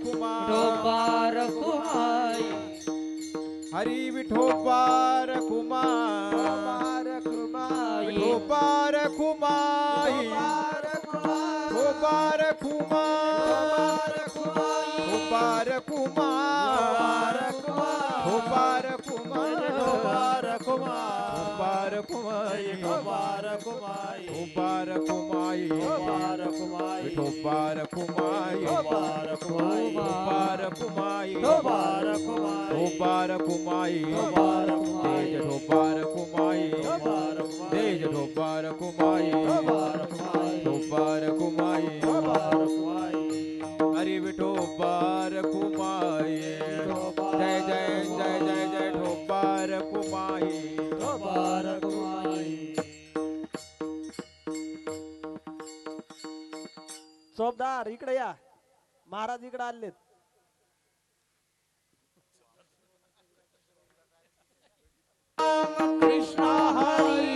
विठोबा रखुमाई हरी विठोबा रखुमाई विठोबा रखुमाई विठोबा रखुमाई विठोबा रखुमाई विठोबा रखुमाई विठोबा रखुमाई विठोबा रखुमाई विठोबा रखुमाई विठोबा रखुमाई विठोबा रखुमाई विठोबा रखुमाई विठोबा रखुमाई तेज विठोबा रखुमाई विठोबा रखुमाई हरि विठोबा रखुमाई जय जय जय जय जय विठोबा रखुमाई विठोबा रखुमाई। चोपदार इकडे या, महाराज इकडे आलेत. कृष्ण हरी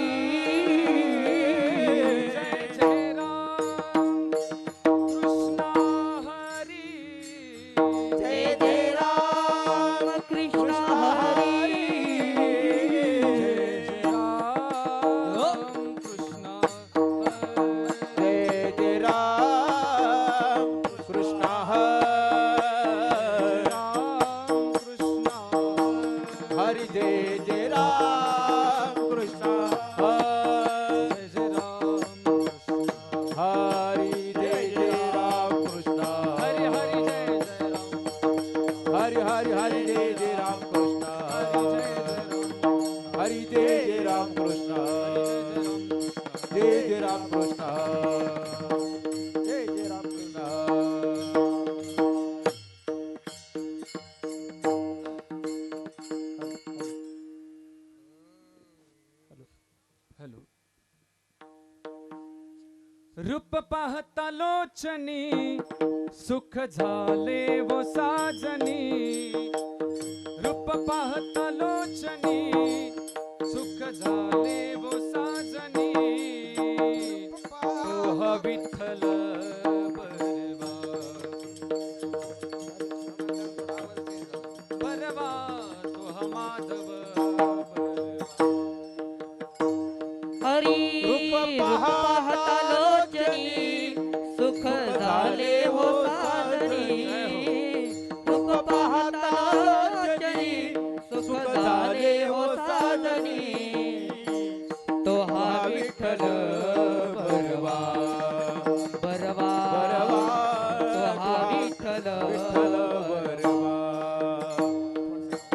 रूप पाहता लोचनी सुख झाले वो साजनी रूप पाहता लोचनी सुख झाले वो साजनी तो हा विठ्ठल बरवा तो हा माधव हरी रूप पाहता लोचनी सुख झाले हो साजनी रूप पाहता लोचनी सुख झाले हो साजनी तो हा विठ्ठल बरवा बरवा तो हा विठ्ठल बरवा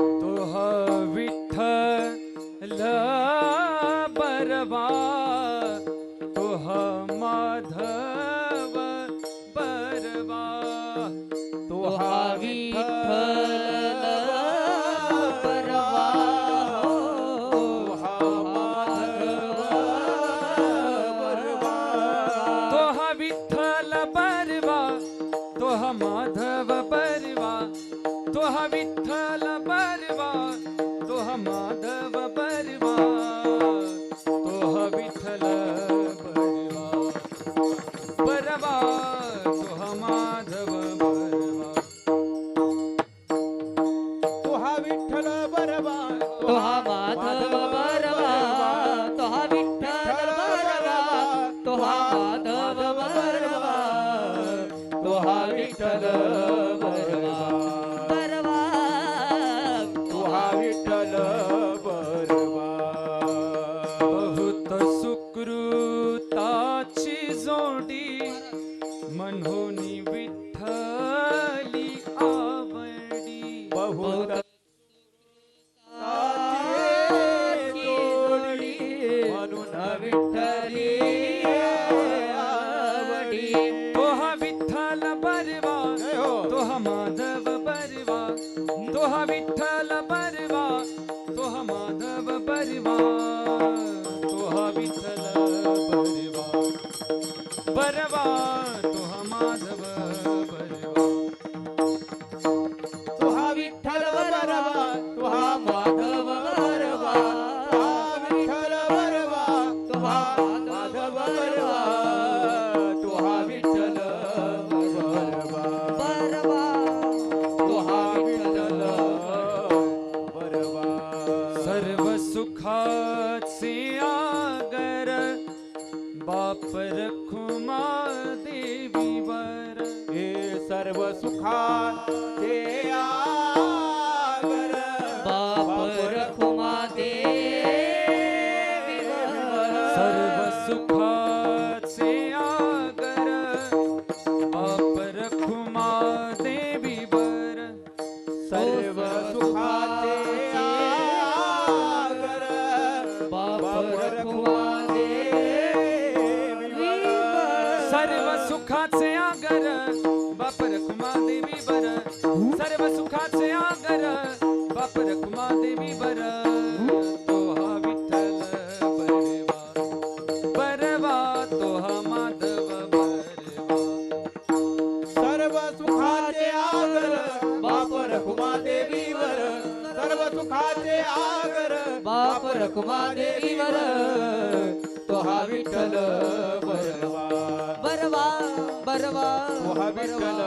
तो हा विठ्ठल बरवा तो हा माधव बरवा तो हा विठ्ठल बरवा तो हा माधव बरवा तो हा विठ्ठल बरवा तो हा माधव बरवा तो हा विठ्ठल बरवा तो हा माधव बरवा तो हा विठ्ठल बरवा बरवा तो हा माधव बरवा तो हा विठ्ठल बरवा तो हा माधव बरवा तो हा विठ्ठल बरवा तो हा माधव बरवा तो हा विठ्ठल बरवा बरवा तो हा विठ्ठल बरवा बहुत सुकृताची जोडी मनोनी विठ्ठली आवडी बहुत जोडी म्हणून विठ्ठली आवडी तो हा विठ्ठल बरवा तो हा माधव बरवा तो हा विठ्ठल बरवा तो हा माधव बरवा तो हा विठ्ठल बरवा बरवा तो हा माधव बरवा तो हा विठ्ठल बरवा तो हा माधव बरवा तो हा विठ्ठल बरवा तो हा माधव बरवा तो हा विठ्ठल बरवा बरवा सर्व सुखाचे आगर बाप रखुमा देवी सर्व सुखाचे आगर बाप रखुमा देवी वर सर्व सुखाचे आगर बाप बापर रखुमा देवी सर्व सुखाचे आगर बाप रखुमा देवी वर सर्व सुखाचे आगर बाप रखुमा देवी वर तो हा विठ्ठल बरवा बरवा तो हा माधव बरवा सर्व सुखाचे आगर बाप रखुमा देवीवर सर्व सुखाचे आगर बाप रखुमा देवीवर तो हा विठ्ठल बरवा बरवा बरवा तो हा विठ्ठल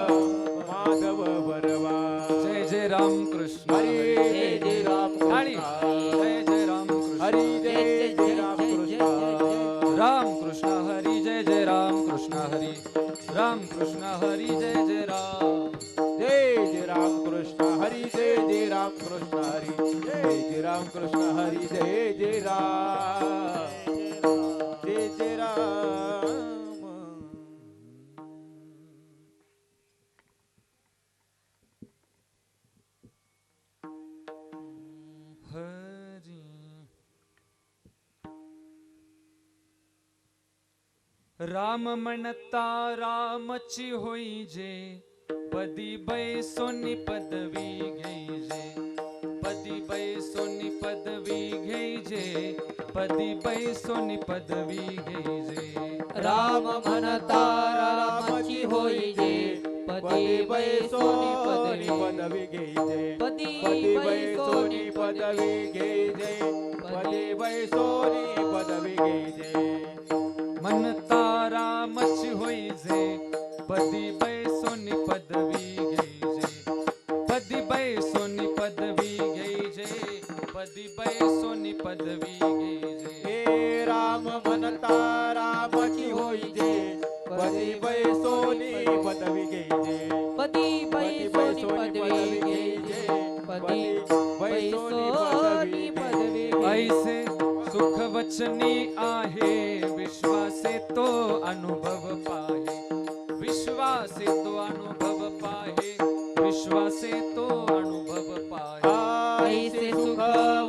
माधव बरवा जय जय राम कृष्ण हरी जय जय राम टाळी. जय जय राम कृष्ण हरी जय जय राम कृष्ण राम कृष्ण हरी जय जय राम कृष्ण हरी राम कृष्ण हरी जय जय राम जय जय राम कृष्ण हरी जय जय राम कृष्ण हरी जय जय राम कृष्ण हरी जय जय राम जय जय राम हरी राम म्हणता रामची होई जे पदी बैसोनी पदवी घेईजे पदी बैसोनी पदवी घेईजे पदी बैसोनी पदवी घेईजे राम म्हणता रामाची होई जे पदी बैसोनी पदवी पदवी घ्यायचे पदी पदी बैसोनी बैसोनी पदवी घ्यायचे पदी बैसोनी पदवी घ्यायचे म्हणता रामची होई जे पदी बैसोनी पदवी घेईजे पदी बैसोनी पदवी घेईजे पदी बैसोनी पदवी घेईजे हे राम म्हणता रामाची होईजे पदी बैसोनी पदवी घ्यायचे पदी पदी बैसोनी बैसोनी पदवी पदवी घेईजे घ्यायचे पदी बैसोनी बैसोनी पदवी ऐसे सुख वचनी आहे विश्वासे तो अनुभव पाहे विश्वासे तो अनुभव पाहे विश्वासे तो अनुभव पाहे ऐसे सुख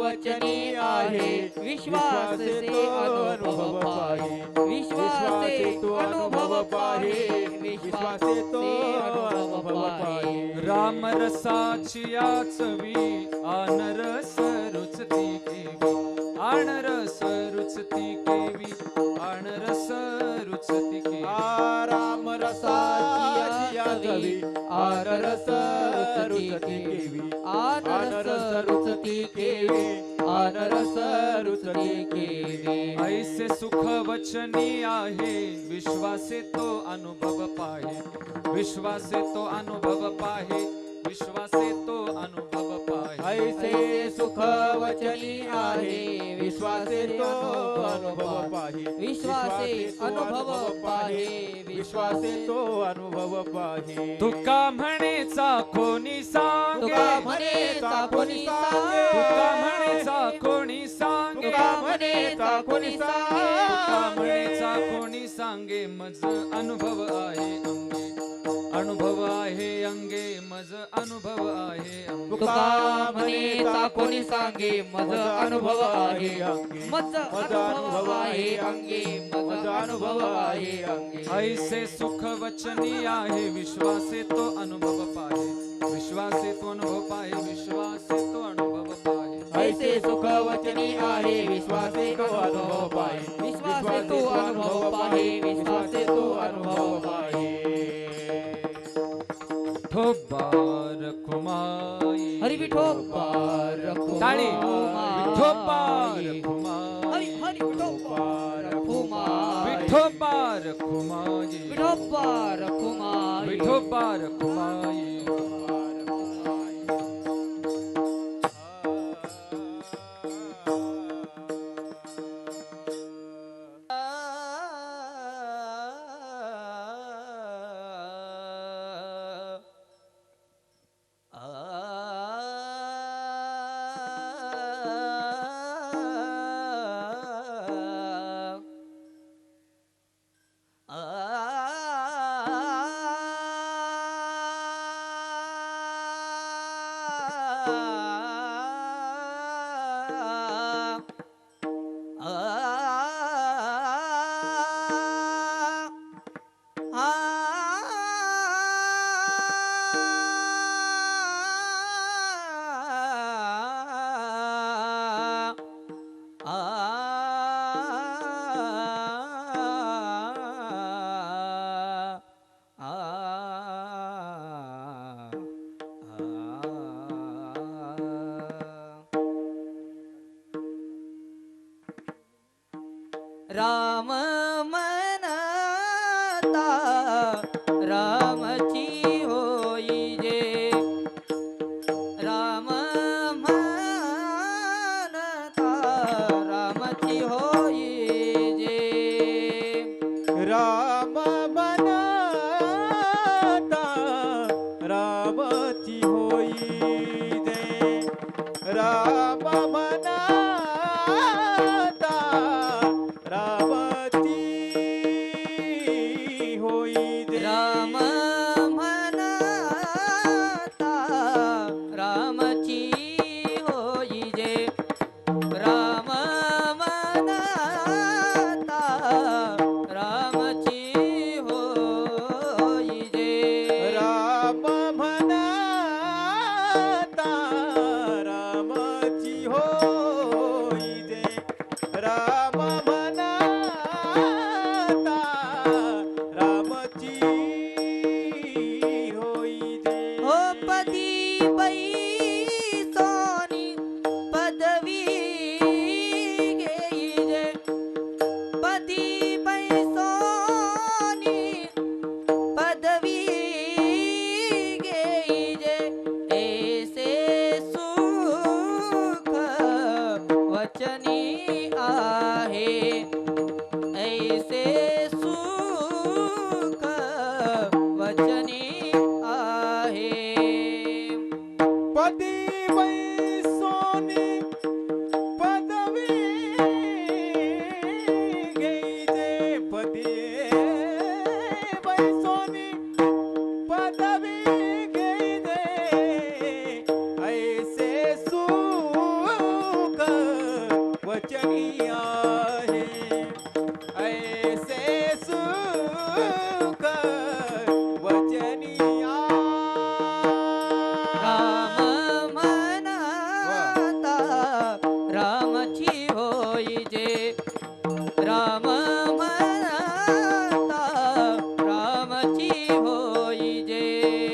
वचनी आहे विश्वास से अनुभव पाहे विश्वासे तो अनुभव पाहे विश्वासे तो अनुभव पाहे राम रसाची याचवी आनरस रुचती केवी आनरस रुचती केवी आनरस रुचती केवी राम रसाची याचवी आनरस रुचती केवी आनरस रुचती केवी आनरस रुचती केवी ऐसे सुख वचनी आहे विश्वासे तो अनुभव पाहे विश्वासे तो अनुभव पाहे विश्वासे तो अनुभव पाहे ऐसे सुख वचनी आहे विश्वासे तो अनुभव पाहे विश्वासे अनुभव पाहे विश्वासे तो अनुभव पाहे तुका म्हणेचा कोणी सांगे तुका म्हणेचा कोणी सांगे तुका म्हणेचा कोणी सांगे तुका म्हणेचा कोणी तुका सांगे म्हणेचा कोणी सांगे मज अनुभव आहे अंगे अनुभव आहे अंगे मज अनुभव आहे अंगे तुका म्हणेचा कोणी सांगे मज अनुभव आहे अंगे मज अनुभव आहे अंगे मज अनुभव आहे अंगे ऐसे सुख वचनी आहे विश्वासे तो अनुभव पाहे विश्वासे तो अनुभव पाहे विश्वासे तो अनुभव पाहे ऐसे सुख वचनी आहे विश्वासे तो अनुभव पाहे विश्वासे तो अनुभव पाहे विश्वासे तो अनुभव पाहे ठोबार खुमाई हरी विठोबार टाळी खुमाई. विठोबार खुमाई हरी हरी विठोबार खुमाई. विठोबार खुमाई विठोबार खुमाई. विठोबार खुमाई राम म्हणता रामची होई जे राम म्हणता रामची होई जे राम म्हणता रामची होई दे राम म्हणता रामची होई दे राम म्हणता रामची होई जे राम म्हणता रामची होई जे राम म्हणता रामची होई दे राम म्हणता रामची होई दे हो पदी बैसोनी पदवी घेई जे पदी बैसोनी पदवी घेई जे ऐसे सुख वचनी आहे ऐसे सुख वचनी आहे पदी बैसोनी पदवी घेईजे पदी बैसोनी पदवी घेईजे ऐसे सुख वचनी आहे ऐसे सुख वचनी राम म्हणता रामची होई जे राम म्हणता रामची होई जे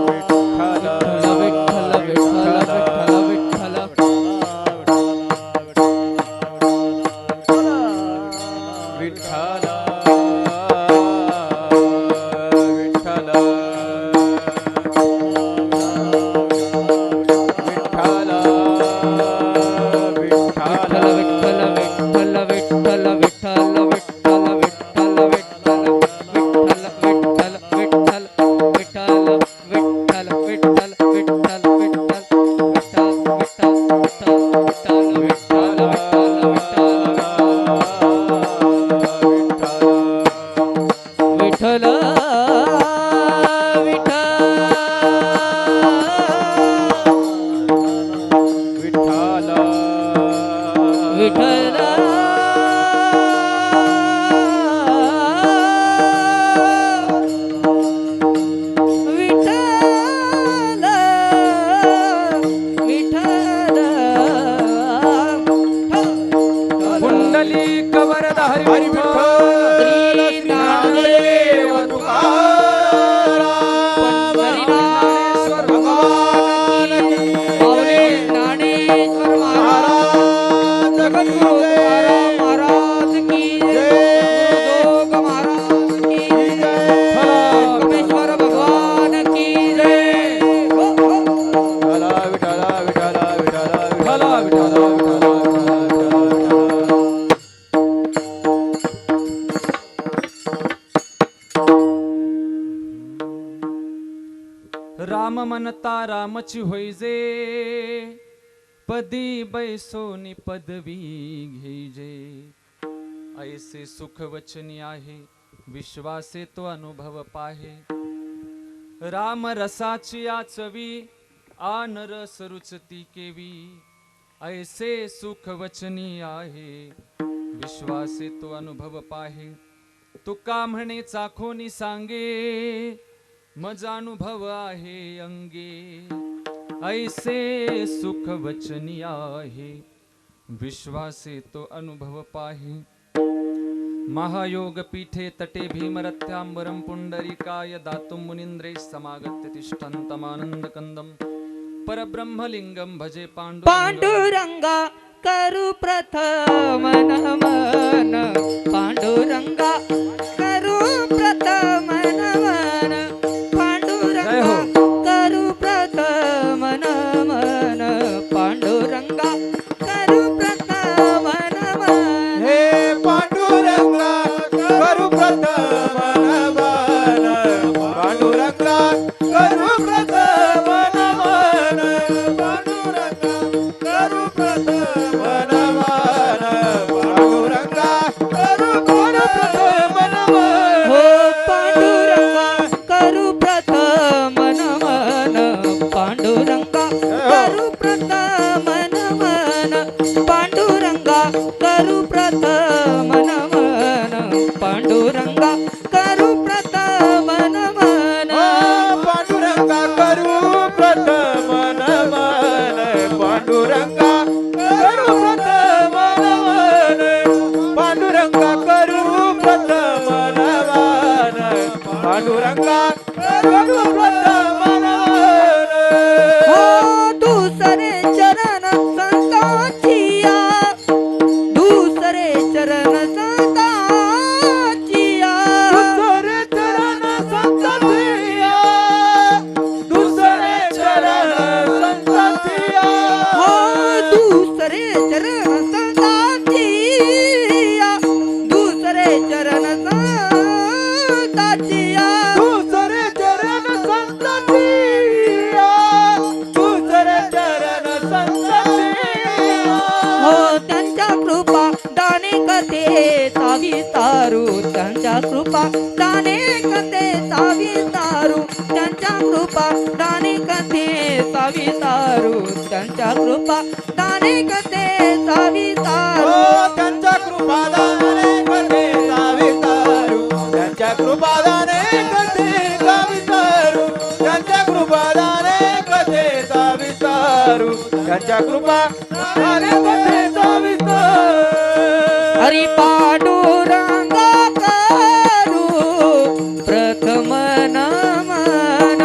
विठ्ठल विठ्ठल राम म्हणता रामची होईजे, पदी बैसोनी पदवी घेईजे. ऐसे सुख वचनी आहे, विश्वासे तो अनुभव पाहे. राम रसाची आचवी, आन रस रुचती केवी. ऐसे सुख वचनी आहे, विश्वासे तो अनुभव पाहे. तुका म्हणे चाखोनी सांगे, मज अनुभव आहे अंगे. ऐसे सुख वचनी आहे, विश्वासे तो अनुभव पाहे. महायोग पीठे तटे भीमरथ्यांबरम पुंडरीकाय दातुं मुनींद्रेश समागत्य तिष्ठन्तमानंद कंदम परब्रह्मलिंगम भजे पांडुरंगा करू प्रथम नमन. पांडुरंगा करू प्रथम नमन. पांडुरंगा करू प्रथम नमन. पांडुरंगा करू प्रथम नमन. हे पांडुरंगा करू प्रथम नमन. पांडुरंगा करू प्रथम नमन. पांडुरंगा करू प्रथम नमन. पांडुरंगा करू प्रथम नमन. हो पांडुरंगा करू प्रथम नमन. पांडुरंगा करू प्रथम नमन. पांडुरंगा करू प्रथम नमन. पांडुरंगा करू प्रथम नमन. पांडुरंगा करू प्रथम नमन. पांडुरंगा करू प्रथम नमन. पांडुरंगा करू प्रथम नमन. पांडुरंगा करू प्रथम नमन. हो दुसरे चरण संतांचिया. दुसरे चरण संतांचिया. दुसरे चरण संततिया. दुसरे चरण संततिया. हो दुसरे चरण संतांचिया. दुसरे चरण संतांचिया. दुसरे चरण संततिया. दुसरे चरण संततिया. हो त्यांच्या कृपा दाने कथे सावितारू. त्यांच्या कृपा दाने कथे सावितारू. त्यांच्या कृपा दाने कथे सावितारू. त्यांच्या कृपा दाने कथे सावितारू. हो त्यांच्या कृपादाने कथे सावितारू. त्यांच्या कृपादाने कथे सावितारू. त्यांच्या कृपादाने कथे सावितारू. त्यांच्या कृपादाने कथे सावितारू. हरी पांडुरंगा करू प्रथम नमन.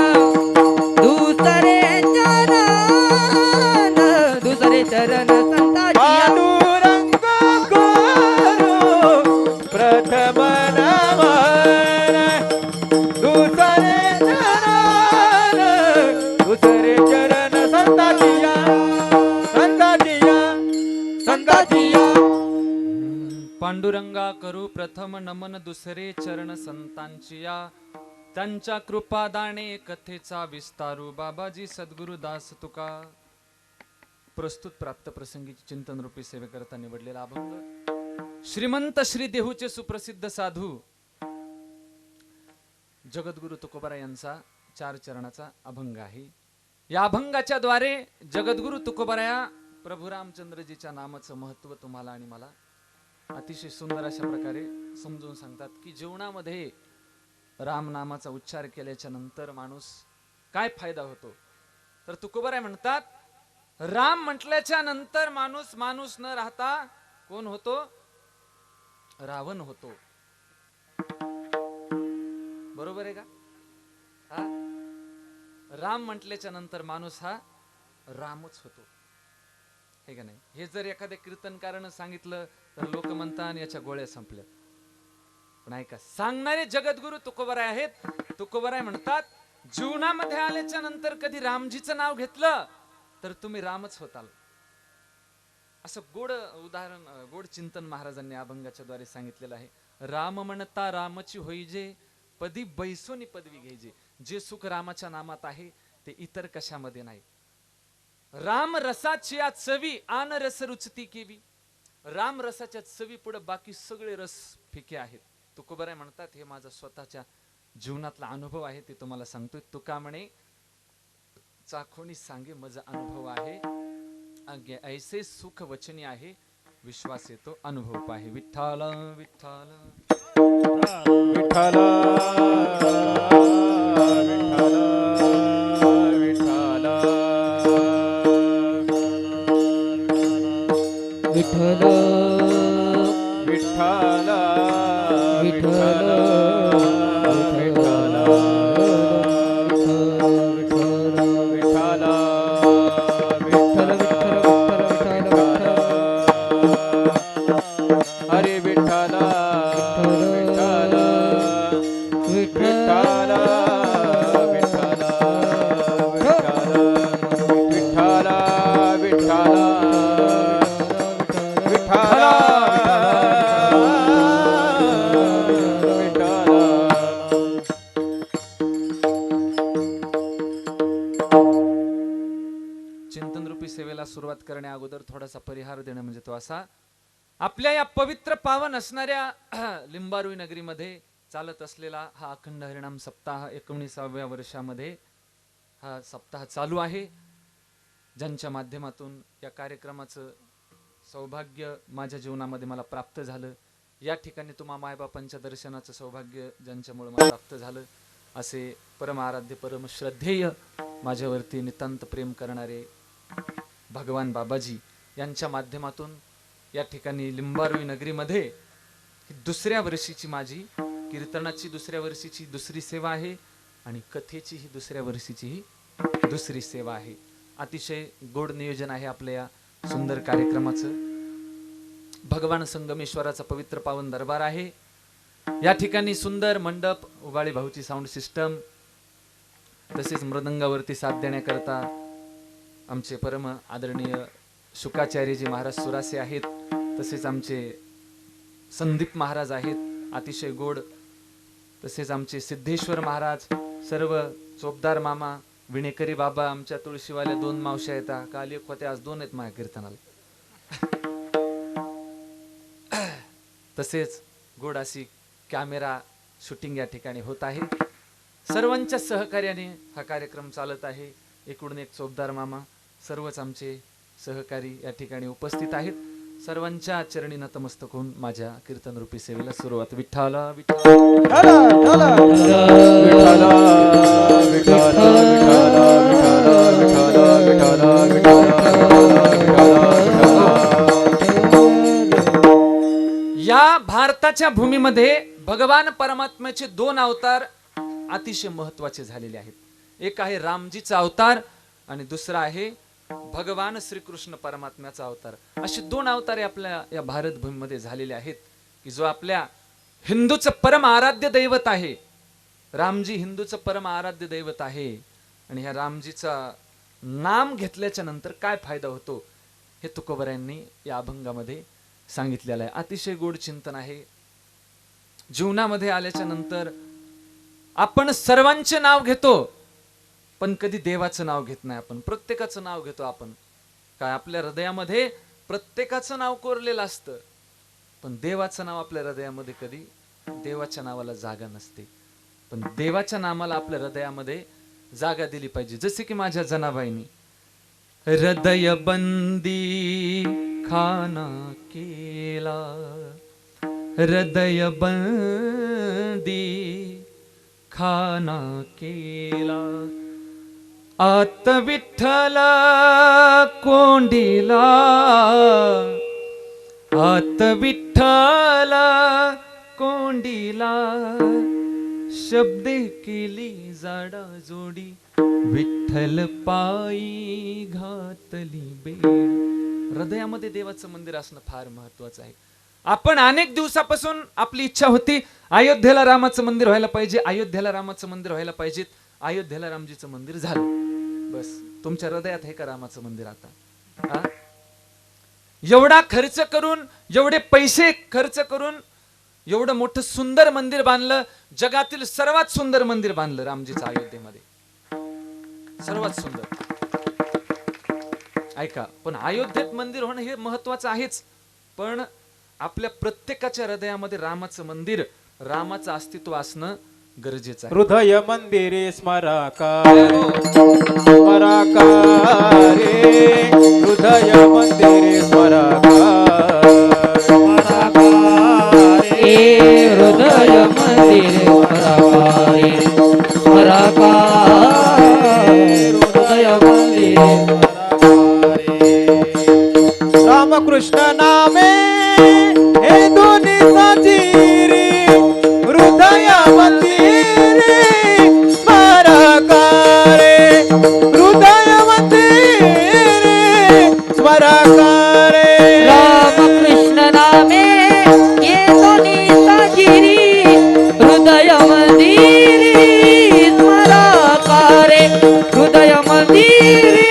दुसरे चरण. दुसरे चरण संतांचिया. पांडुरंगा करू पांडुरंगा करू प्रथम नमन दुसरे चरण संतांची या त्यांच्या कृपादाने कथेचा विस्तारू बाबाजी सद्गुरु दास तुका. प्रस्तुत प्राप्त प्रसंगीची चिंतन रूपी सेवेकरता निवडलेला अभंग श्रीमंत श्री देहूचे सुप्रसिद्ध साधू जगद्गुरु तुकोबाराय यांचा 4 चरणाचा अभंग आहे. या अभंगाच्या द्वारे जगद्गुरु तुकोबाराया प्रभू रामचंद्रजीच्या नामाचं महत्व तुम्हाला आणि मला अतिशय सुंदर अशा प्रकारे समजून सांगतात की जीवनामध्ये राम नामाचा उच्चार केल्याच्या नंतर माणूस काय फायदा होतो. तर तुकोबाराय म्हणतात राम म्हटल्याच्या नंतर माणूस न राहता कोण होतो? रावण होतो. बरोबर आहे का? हा? राम म्हटल्याच्या नंतर माणूस हा रामच होतो, हे का नाही? हे जर एखाद्या कीर्तनकारानं सांगितलं तर लोक म्हणतात याच्या गोळ्या संपल्या. पण ऐका, सांगणारे जगद्गुरु तुकोबाराय आहेत. तुकोबाराय म्हणतात जीवनामध्ये आल्याच्या नंतर कधी रामजीचं नाव घेतलं तर तुम्ही रामच होताल. असं गोड उदाहरण, गोड चिंतन महाराजांनी अभंगाच्या द्वारे सांगितलेलं आहे. राम म्हणता रामची होईजे, पदी बैसोनी पदवी घ्यायचे. जे सुख रामाच्या नामात आहे ते इतर कशामध्ये नाही. राम रसाची या चवी आन रस रुचती केवी. राम रसाच्या चवी पुढे बाकी सगळे रस फिके आहेत. तुकोबाराय म्हणतात हे माझा स्वतःच्या जीवनातला अनुभव आहे, ते तुम्हाला सांगतोय. तुका म्हणे चाखोनी सांगे मज अनुभव आहे, आगे ऐसे सुख वचनी आहे, विश्वास येतो अनुभव पाहे. विठ्ठल विठ्ठल विठ्ठल विठ्ठल विठ्ठल विठ्ठल हरे विठ्ठल विठ्ठल विठ्ठल विठ्ठल विठ्ठल विठ्ठल चिंतन रूपी सेवेला सुरुवात करण्या अगोदर थोडासा परिहार देणं म्हणजे तो असा, आपल्या या पवित्र पावन असणाऱ्या लिंबारुई नगरीमध्ये चालत असलेला हा अखंड हरिनाम सप्ताह 19व्या वर्षामध्ये हा सप्ताह चालू आहे. ज्यांच्या माध्यमातून या कार्यक्रमाचं सौभाग्य माझ्या जीवनामध्ये मला प्राप्त झालं, या ठिकाणी तुम्हा मायबापांच्या दर्शनाचं सौभाग्य ज्यांच्यामुळे मला प्राप्त झालं, असे परम आराध्य परम श्रद्धेय माझ्यावरती नितांत प्रेम करणारे भगवान बाबाजी यांच्या माध्यमातून या ठिकाणी लिंबारुई नगरीमध्ये ही 2ऱ्या वर्षीची माझी कीर्तनाची 2ऱ्या वर्षीची दुसरी सेवा आहे आणि कथेची ही 2ऱ्या वर्षीची ही दुसरी सेवा आहे. अतिशय गोड नियोजन आहे आपल्या या सुंदर कार्यक्रमाचं. भगवान संगमेश्वराचा पवित्र पावन दरबार आहे. या ठिकाणी सुंदर मंडप, उबाळी भाऊची साऊंड सिस्टम, तसेच मृदंगावरती साथ देण्याकरता आमचे परम आदरणीय शुकाचार्यजी महाराज सुरासे आहेत. तसेच आमचे संदीप महाराज आहेत अतिशय गोड. तसेच आमचे सिद्धेश्वर महाराज, सर्व चोपदार मामा, विणेकरी बाबा, आमच्या तुळशीवाल्या 2 मावश्या येतात. काल एक होत्या, आज 2 आहेत माझ्या कीर्तनाला. तसेच गोड अशी कॅमेरा शूटिंग या ठिकाणी होत आहे. सर्वांच्या सहकार्याने हा कार्यक्रम चालत आहे. एकूण एक चोपदार मामा, सर्वच आमचे सहकारी या ठिकाणी उपस्थित आहेत. सर्वांच्या चरणी नतमस्तक होऊन माझ्या कीर्तन रूपी सेवेला सुरुवात. विठ्ठल या भारताच्या भूमीमध्ये भगवान परमात्म्याचे 2 अवतार अतिशय महत्वाचे झालेले आहेत. एक आहे रामजीचा अवतार आणि दुसरा आहे भगवान श्रीकृष्ण परमात्म्याचा अवतार. असे 2 अवतार आपल्या या भारत भूमीमध्ये झालेले आहेत की जो आपल्या हिंदूचं परम आराध्य दैवत आहे. रामजी हिंदूचं परम आराध्य दैवत आहे आणि ह्या रामजीचा नाम घेतल्याच्या नंतर काय फायदा होतो हे तुकोबारायांनी या अभंगामध्ये सांगितलेलं आहे. अतिशय गोड चिंतन आहे. जीवनामध्ये आल्याच्या नंतर आपण सर्वांचे नाव घेतो, पण कधी देवाचं नाव घेत नाही. आपण प्रत्येकाचं नाव घेतो. आपण काय आपल्या हृदयामध्ये प्रत्येकाचं नाव कोरलेलं असतं, पण देवाचं नाव आपल्या हृदयामध्ये कधी देवाच्या नावाला जागा नसते. पण देवाच्या नामाला आपल्या हृदयामध्ये जागा दिली पाहिजे. जसे की माझ्या जनाबाईंनी हृदय बंदी खाना केला, हृदय बंदी खाना केला, आत विठ्ठल कोंडीला, आत विठ्ठल कोंडीला, शब्दे केली जाडा जोडी, विठ्ठल पायी घातली बेड. हृदयामध्ये देवाचं मंदिर असणं फार महत्वाचं आहे. आपण अनेक दिवसापासून आपली इच्छा होती अयोध्येला रामाचं मंदिर व्हायला पाहिजे, अयोध्येला रामाचं मंदिर व्हायला पाहिजे. अयोध्येला रामजीचं मंदिर झालं. बस तुमच्या हृदयात आहे का रामाचं मंदिर आता? एवढा खर्च करून, एवढे पैसे खर्च करून एवढं मोठं सुंदर मंदिर बांधलं. जगातील सर्वात सुंदर मंदिर बांधलं रामजीचं अयोध्येमध्ये, सर्वात सुंदर. ऐका, पण अयोध्येत मंदिर होणं हे महत्वाचं आहेच, पण आपल्या प्रत्येकाच्या हृदयामध्ये रामाचं मंदिर, रामाचं अस्तित्व असणं गरजेचं आहे. हृदय मंदिरे स्मराकारे, स्मराकारे, हृदय मंदिरे स्मराकारे, हृदय मंदिर स्मराकारे, हृदय मंदिर. रामकृष्ण नामे हे दोन्ही साजिरी, हृदय मंदिरे स्मराकारे, हृदय मंदिरे स्मराकारे. रामकृष्ण नामे ये दोन्ही साजिरी, हृदय मंदिरी स्मराकारे, हृदय मंदिरी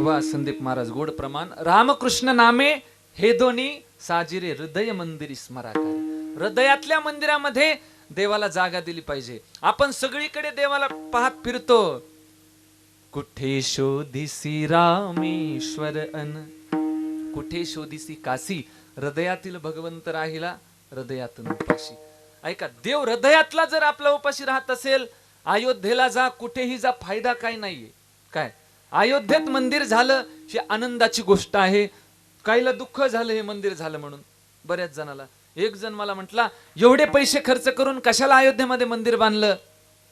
वा संदीप महाराज, गोड प्रमाण. रामकृष्ण नामे हे दोन्ही साजिरे, हृदय मंदिरी स्मराकारे. हृदयातल्या मंदिरामध्ये देवाला जागा दिली पाहिजे. आपण सगळीकडे देवाला पाहत फिरतो. कुठे शोधिसी रामेश्वर अन, कुठे शोधिसी काशी. हृदयातील भगवंत राहिला हृदयातून उपाशी. ऐका, देव हृदयातला जर आपला उपाशी राहत असेल, अयोध्येला जा, कुठेही जा, फायदा काय नाहीये. काय अयोध्येत मंदिर झालं ही आनंदाची गोष्ट आहे. काहीला दुःख झालं हे मंदिर झालं म्हणून. बऱ्याच जणाला, एक जण मला म्हटला, एवढे पैसे खर्च करून कशाला अयोध्येमध्ये मंदिर बांधलं?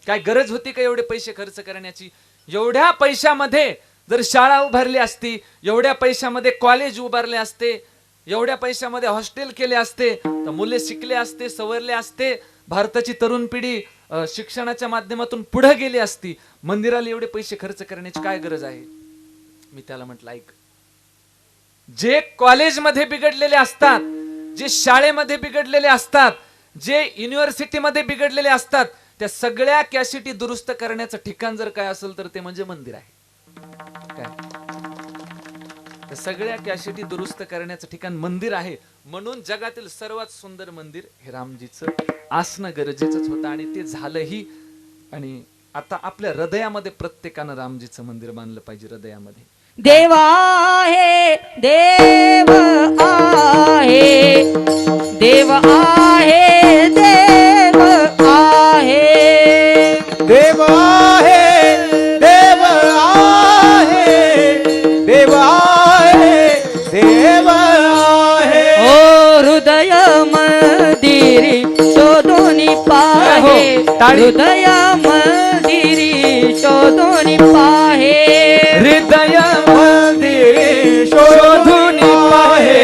काय गरज होती का एवढे पैसे खर्च करण्याची? एवढ्या पैशामध्ये जर शाळा उभारली असती, एवढ्या पैशामध्ये कॉलेज उभारले असते, एवढ्या पैशामध्ये हॉस्टेल केले असते, तर मुले शिकले असते, सवरले असते, भारताची तरुण पिढी शिक्षणाच्या माध्यमातून पुढे गेली असती. मंदिराला एवढे पैसे खर्च करण्याची काय गरज आहे? मी त्याला म्हटलं, ऐक, जे कॉलेजमध्ये बिघडलेले असतात, जे शाळेमध्ये बिघडलेले असतात, जे युनिव्हर्सिटीमध्ये बिघडलेले असतात, त्या सगळ्या कॅसिटी दुरुस्त करण्याचं ठिकाण जर काय असेल तर ते म्हणजे मंदिर आहे. काय त्या सगळ्या कॅसिटी दुरुस्त करण्याचं ठिकाण मंदिर आहे. म्हणून जगातील सर्वात सुंदर मंदिर हे रामजीचं असणं गरजेचंच होतं, आणि ते झालंही. आणि आता आपल्या हृदयामध्ये प्रत्येकानं रामजीचं मंदिर बांधलं पाहिजे. हृदयामध्ये देव आहे, देव आहे, देव आहे, देव आहे, देव आहे, देव आहे, देव आहे, देव आहे. ओ हृदय मंदिरी शोधून पाहे, हृदय मंदिरी शोधून पाहे, हृदय मंदिरे शोधून पाहे,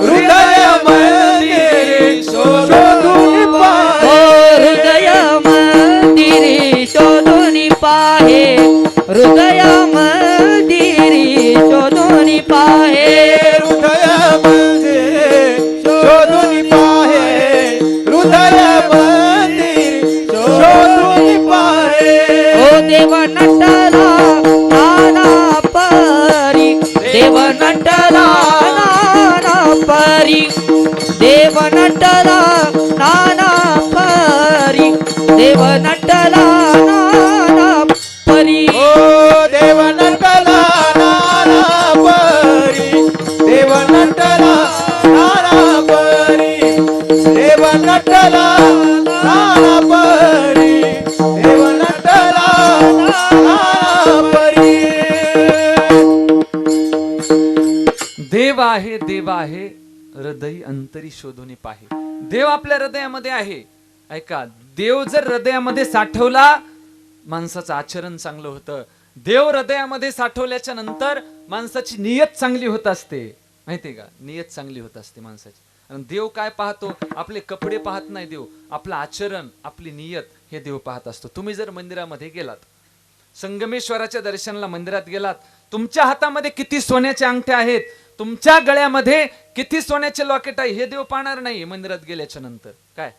हृदय मंदिरे शोधून पाहे, हृदय मंदिरी शोधून पाहे, हृदय मंदिरी शोधून पाहे, हृदय मंदिरे शोधून पाहे, हृदय मंदिरे शोधून पाहे. ओ देव नटला परी देव नटला नाना परी देव नटला नाना परी ओ देव नटला नाना परी देव नटला नाना परी देव नटला नाना परी देव नटला नाना परी देव आहे हृदय अंतरी शोधून पाहे. देव आपल्या हृदयामध्ये आहे. ऐका, देव जर हृदयामध्ये साठवला माणसाचं आचरण चांगलं होतं. देव हृदयामध्ये साठवल्याच्या नंतर माणसाची नियत चांगली होत असते. माहितीये का, नियत चांगली होत असते माणसाची. आणि देव काय पाहतो? आपले कपडे पाहत नाही देव, आपलं आचरण, आपली नियत हे देव पाहत असतो. तुम्ही जर मंदिरामध्ये गेलात, संगमेश्वराच्या दर्शनाला मंदिरात गेलात, तुमच्या हातामध्ये किती सोन्याच्या अंगठ्या आहेत, तुमच्या गळ्यामध्ये किती सोन्याचे लॉकेट आहे, हे देव पाहणार नाही मंदिरात गेल्याच्या नंतर. काय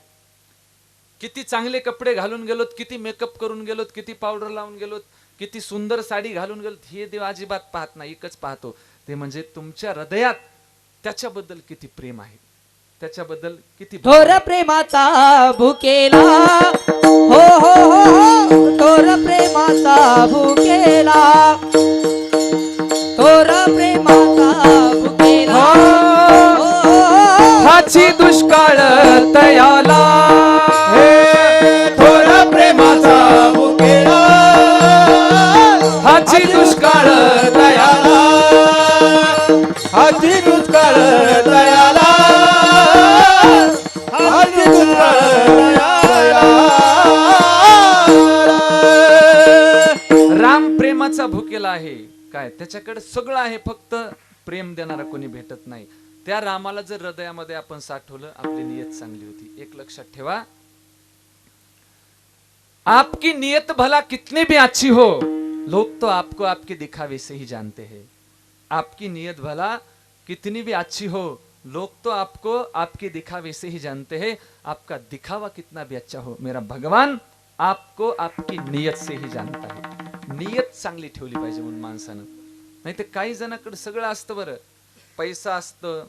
किती चांगले कपडे घालून गेलोत, किती मेकअप करून गेलोत, किती पावडर लावून गेलोत, किती सुंदर साडी घालून गेलोत, हे देव अजिबात पाहत नाही. एकच पाहतो ते म्हणजे तुमच्या हृदयात त्याच्याबद्दल किती प्रेम आहे, त्याच्याबद्दल किती थोर प्रेमाचा भुकेला हो हो हो हो थोर प्रेमाचा भुकेला थोर प्रेमाचा भुकेला हो, हाची दुष्काळ तयाला थोर प्रेमाचा भुकेला हाची दुष्काळ दयाला हाती दुष्काळ दयाला हाती दुष्काळ दयाला राम प्रेमाचा भुकेला आहे. काय त्याच्याकडे सगळं आहे, फक्त प्रेम देणारा कोणी भेटत नाही. त्या रामाला जर हृदयामध्ये आपण साठवलं, आपली नियत चांगली होती. एक लक्षात ठेवा, आपकी नियत भला कितनी भी अच्छी हो, लोग तो आपको आपके दिखावे से ही जानते हैं. आपकी नियत भला कितनी भी अच्छी हो, लोग तो आपको आपके दिखावे से ही जानते हैं. आपका दिखावा कितना भी अच्छा हो, मेरा भगवान आपको आपकी नियत से ही जानता है. नियत चांगली ठेवली पाहिजे म्हणून माणसानं. नाही तर काही जणांकडे सगळं असतं, बरं पैसा असतं,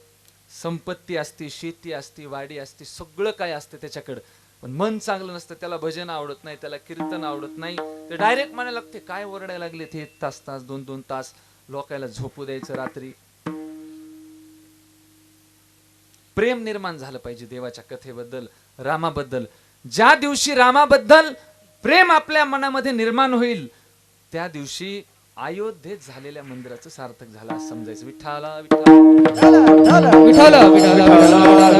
संपत्ती असते, शेती असते, वाडी असते, सगळं काय असतं त्याच्याकडं, पण मन चांगलं नसतं. त्याला भजन आवडत नाही, त्याला कीर्तन आवडत नाही, ते डायरेक्ट म्हणायला लागते काय ओरडायला लागले ते, तास तास 2-2 तास लोकायला झोपू द्यायचं रात्री. प्रेम निर्माण झालं पाहिजे देवाच्या कथेबद्दल, रामाबद्दल. ज्या दिवशी रामाबद्दल प्रेम आपल्या मनामध्ये निर्माण होईल, त्या दिवशी अयोध्येत झालेल्या मंदिराचं सार्थक झालं असं समजायचं. विठ्ठला विठ्ठला विठ्ठल विठ्ठल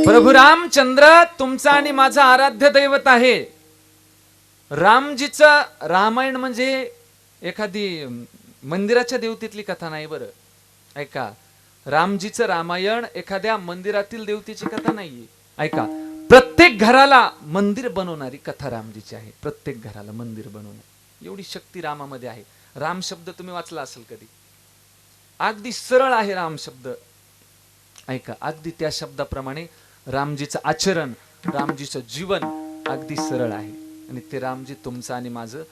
प्रभू रामचंद्र तुमचा आणि माझा आराध्य दैवत आहे. रामजीचं रामायण म्हणजे एखादी मंदिराच्या देवतेतली कथा नाही. बरं ऐका, रामजीचं रामायण एखाद्या मंदिरातील देवतेची कथा नाहीये. ऐका, प्रत्येक घराला मंदिर बनवणारी कथा रामजीची आहे. प्रत्येक घराला मंदिर बनवणार एवढी शक्ती रामामध्ये आहे. राम शब्द तुम्ही वाचला असेल कधी, अगदी सरळ आहे राम शब्द. ऐका, अगदी त्या शब्दाप्रमाणे रामजीचं आचरण, रामजीचं जीवन अगदी सरळ आहे. आणि ते रामजी तुमचं आणि माझं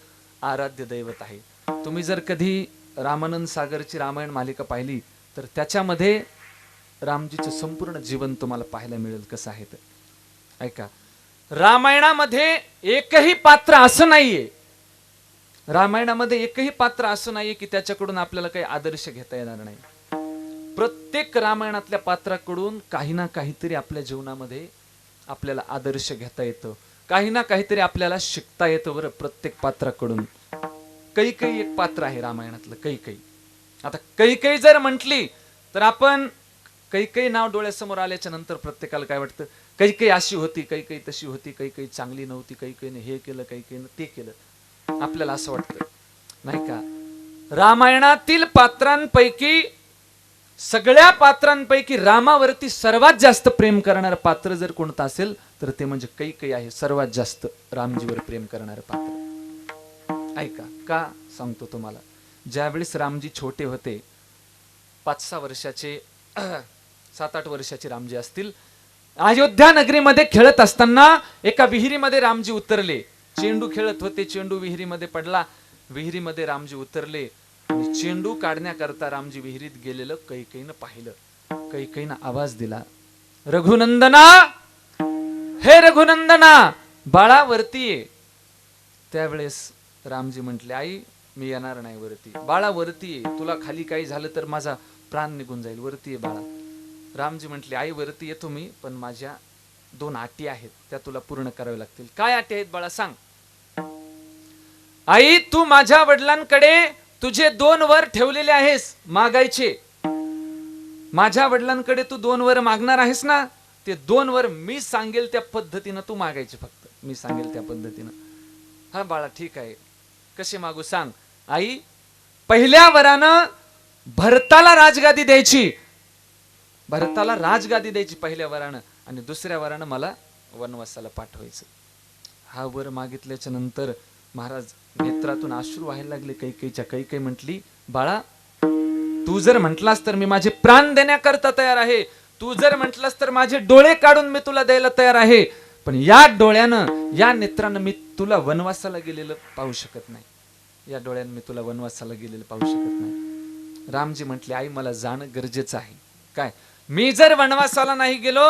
आराध्य दैवत आहे. तुम्ही जर कधी रामानंद सागरची रामायण मालिका पाहिली तर त्याच्यामध्ये रामजीचं संपूर्ण जीवन तुम्हाला पाहायला मिळेल कसं आहे ते. ऐका, रामायणामध्ये एकही पात्र असं नाहीये, रामायणामध्ये एकही पात्र असं नाहीये की त्याच्याकडून आपल्याला काही आदर्श घेता येणार नाही. प्रत्येक रामायणातल्या पात्राकडून काही ना काहीतरी आपल्या जीवनामध्ये आपल्याला आदर्श घेता येतं, काही ना काहीतरी आपल्याला शिकता येतं. बरं, प्रत्येक पात्राकडून. कैकेयी एक पात्र आहे रामायणातलं, कैकेयी. आता कैकेयी जर म्हटली तर आपण कैकेयी नाव डोळ्यासमोर आल्याच्या नंतर प्रत्येकाला काय वाटतं, कैकेयी अशी होती, कैकेयी तशी होती, कैकेयी चांगली नव्हती, कैकेयीने हे केलं, कैकेयीने ते केलं, आपल्याला असं वाटतं नाही का. रामायणातील पात्रांपैकी, सगळ्या पात्रांपैकी रामावरती सर्वात जास्त प्रेम करणारं पात्र जर कोणतं असेल तर ते म्हणजे कैकेयी आहे. सर्वात जास्त रामजीवर प्रेम करणारं पात्र. ऐका, का सांगतो तुम्हाला. ज्यावेळेस रामजी छोटे होते, 5-6 वर्षाचे, 7-8 वर्षाचे रामजी असतील, अयोध्या नगरीमध्ये खेळत असताना एका विहिरीमध्ये रामजी उतरले. चेंडू खेळत होते, चेंडू विहिरीमध्ये पडला. विहिरीमध्ये रामजी उतरले आणि चेंडू काढण्याकरता रामजी विहिरीत गेलेलं कैकेयीनं पाहिलं. कैकेयीनं आवाज दिला, रघुनंदना, हे रघुनंदना, बाळा वरती ये. त्यावेळेस रामजी म्हटले, आई मी येणार नाही वरती. बाळा वरती ये, तुला खाली काही झालं तर माझा प्राण निघून जाईल, वरती ये बाळा. रामजी म्हटले, आई वरती येतो मी, पण माझ्या 2 अटी आहेत, त्या तुला पूर्ण कराव्या लागतील. काय अटी आहेत बाळा सांग. आई तू माझ्या वडिलांकडे तुझे 2 वर ठेवलेले आहेस मागायचे. माझ्या वडिलांकडे तू 2 वर मागणार आहेस ना, ते 2 वर मी सांगेल त्या पद्धतीनं तू मागायचे. फक्त मी सांगेल त्या पद्धतीनं. हा बाळा ठीक आहे, कसे मागू सांग. आई पहिल्या वरानं भरताला राजगादी द्यायची, भरताला राजगादी द्यायची पहिल्या वरानं, आणि दुसऱ्या वरानं मला वनवासाला पाठवायचं. हा वर मागितल्याच्या नंतर महाराज नेत्रातून अश्रू व्हायला लागले कैकेयीच्या. कैकेयी म्हटली, बाळा तू जर म्हटलास तर मी माझे प्राण देण्याकरता तयार आहे, तू जर म्हटलास तर माझे डोळे काढून मी तुला द्यायला तयार आहे, पण या डोळ्यानं या नेत्रानं मी तुला वनवासाला गेलेलं पाहू शकत नाही. या डोळ्यानं मी तुला वनवासाला गेलेलं पाहू शकत नाही. रामजी म्हटले, आई मला जाणं गरजेचं आहे. काय, मी जर वनवासाला नाही गेलो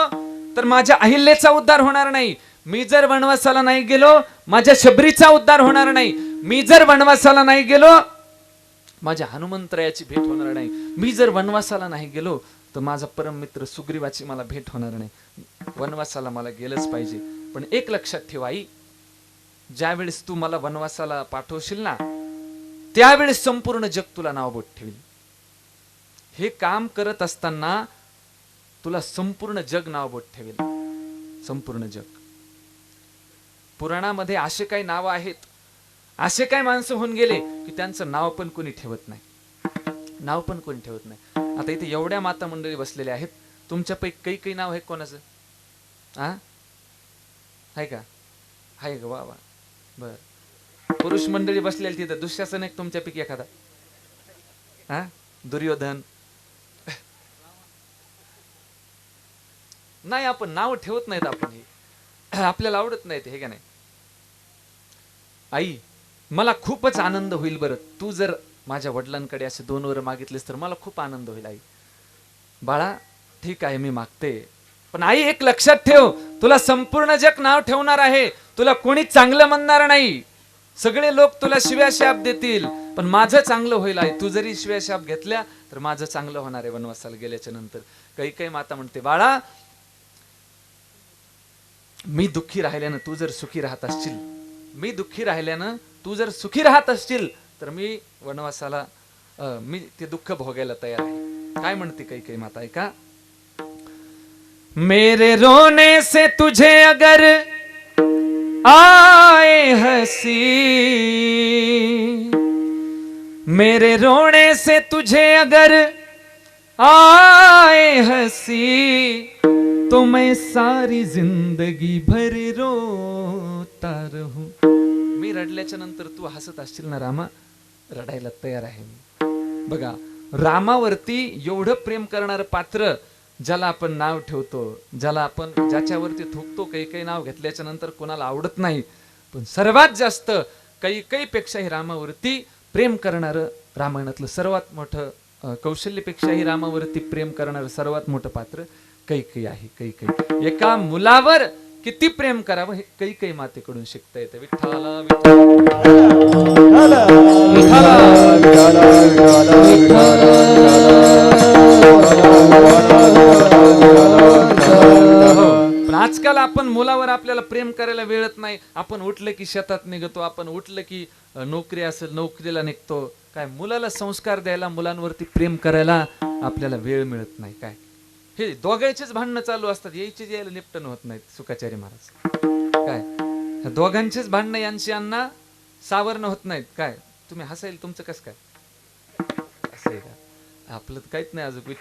तर माझ्या अहिल्याचा उद्धार होणार नाही. मी जर वनवासाला नाही गेलो माझ्या शबरीचा उद्धार होणार नाही. मी जर वनवासाला नाही गेलो माझ्या हनुमंतरायाची भेट होणार नाही. मी जर वनवासाला नाही गेलो तर माझा परम मित्र सुग्रीवाची मला भेट होणार नाही. वनवासाला मला गेलंच पाहिजे. पण एक लक्षात ठेव आई, ज्यावेळेस तू मला वनवासाला पाठवशील ना, त्यावेळेस संपूर्ण जग तुला नावबोट ठेवील. हे काम करत असताना तुला संपूर्ण जग नावबोट ठेवेल, संपूर्ण जग. पुराणामध्ये असे काही नाव आहेत, असे काही माणसं होऊन गेले की त्यांचं नाव पण कोणी ठेवत नाही, नाव पण कोणी ठेवत नाही. आता इथे एवढ्या माता मंडळी बसलेल्या आहेत, तुमच्यापैकी काही नाव आहे कोणाचं? आहे का? आहे का? वा वा, बर. पुरुष मंडळी बसलेली तिथं, दुःशासन एक तुमच्यापैकी एखादा? दुर्योधन? नाही, आपण नाव ठेवत नाहीत. आपण हे आपल्याला आवडत नाही, हे का नाही? आई मला खूपच आनंद होईल बरं, तू जर माझ्या वडिलांकडे असे 2 वर मागितलेस तर मला खूप आनंद होईल. आई बाळा ठीक आहे, मी मागते, पण आई एक लक्षात ठेव, तुला संपूर्ण जग नाव ठेवणार आहे, तुला कोणी चांगलं म्हणणार नाही. सगळे लोक तुला शिव्या शाप देतील, पण माझं चांगलं होईल. आई तू जरी शिव्या शाप घेतल्या तर माझं चांगलं होणार आहे वनवासाला गेल्याच्या नंतर. काही माता म्हणते, बाळा मी दुःखी राहिल्यानं तू जर सुखी राहत असशील, मी दुःखी राहिल्यानं तू जर सुखी राहत असशील तर मी वनवासाला मी ते दुःख भोगायला तयार आहे. काय म्हणते काही माता ऐका. मेरे रोने से तुझे अगर आए हसी, मेरे रोने से तुझे अगर आए हसी, तो मैं सारी जिंदगी भर रोता रहूं. मी रडल्याच्या नंतर तू हसत असशील ना रामा, रडायला तयार आहे मी. बघा, रामावरती एवढं प्रेम करणारं पात्र, ज्याला आपण नाव ठेवतो, ज्याला आपण ज्याच्यावरती थुकतो, काही नाव घेतल्याच्या नंतर कोणाला आवडत नाही, पण सर्वात जास्त काही पेक्षाही रामावरती प्रेम करणारं, रामायणातलं सर्वात मोठं, कौशल्यपेक्षाही रामावरती प्रेम करणारं सर्वात मोठं पात्र कैकेयी आहे. कैकेयी एका मुलावर किती प्रेम करावं हे कैकेयी मातेकडून शिकता येतं. विठ्ठला पण आजकाल आपण मुलावर आपल्याला प्रेम करायला वेळत नाही. आपण उठलं की शेतात निघतो, आपण उठलं की नोकरी असेल नोकरीला निघतो. काय मुलाला संस्कार द्यायला, मुलांवरती प्रेम करायला आपल्याला वेळ मिळत नाही. काय हे दोघांचेच भांडणं चालू असतात, यायचे यायला निपटन होत नाहीत. सुखाचारी महाराज काय दोघांचेच भांडणं, यांची यांना सावरणं होत नाहीत. काय तुम्ही हसाईल, तुमचं कसं काय असं आहे का? आपलं काहीच नाही अजून.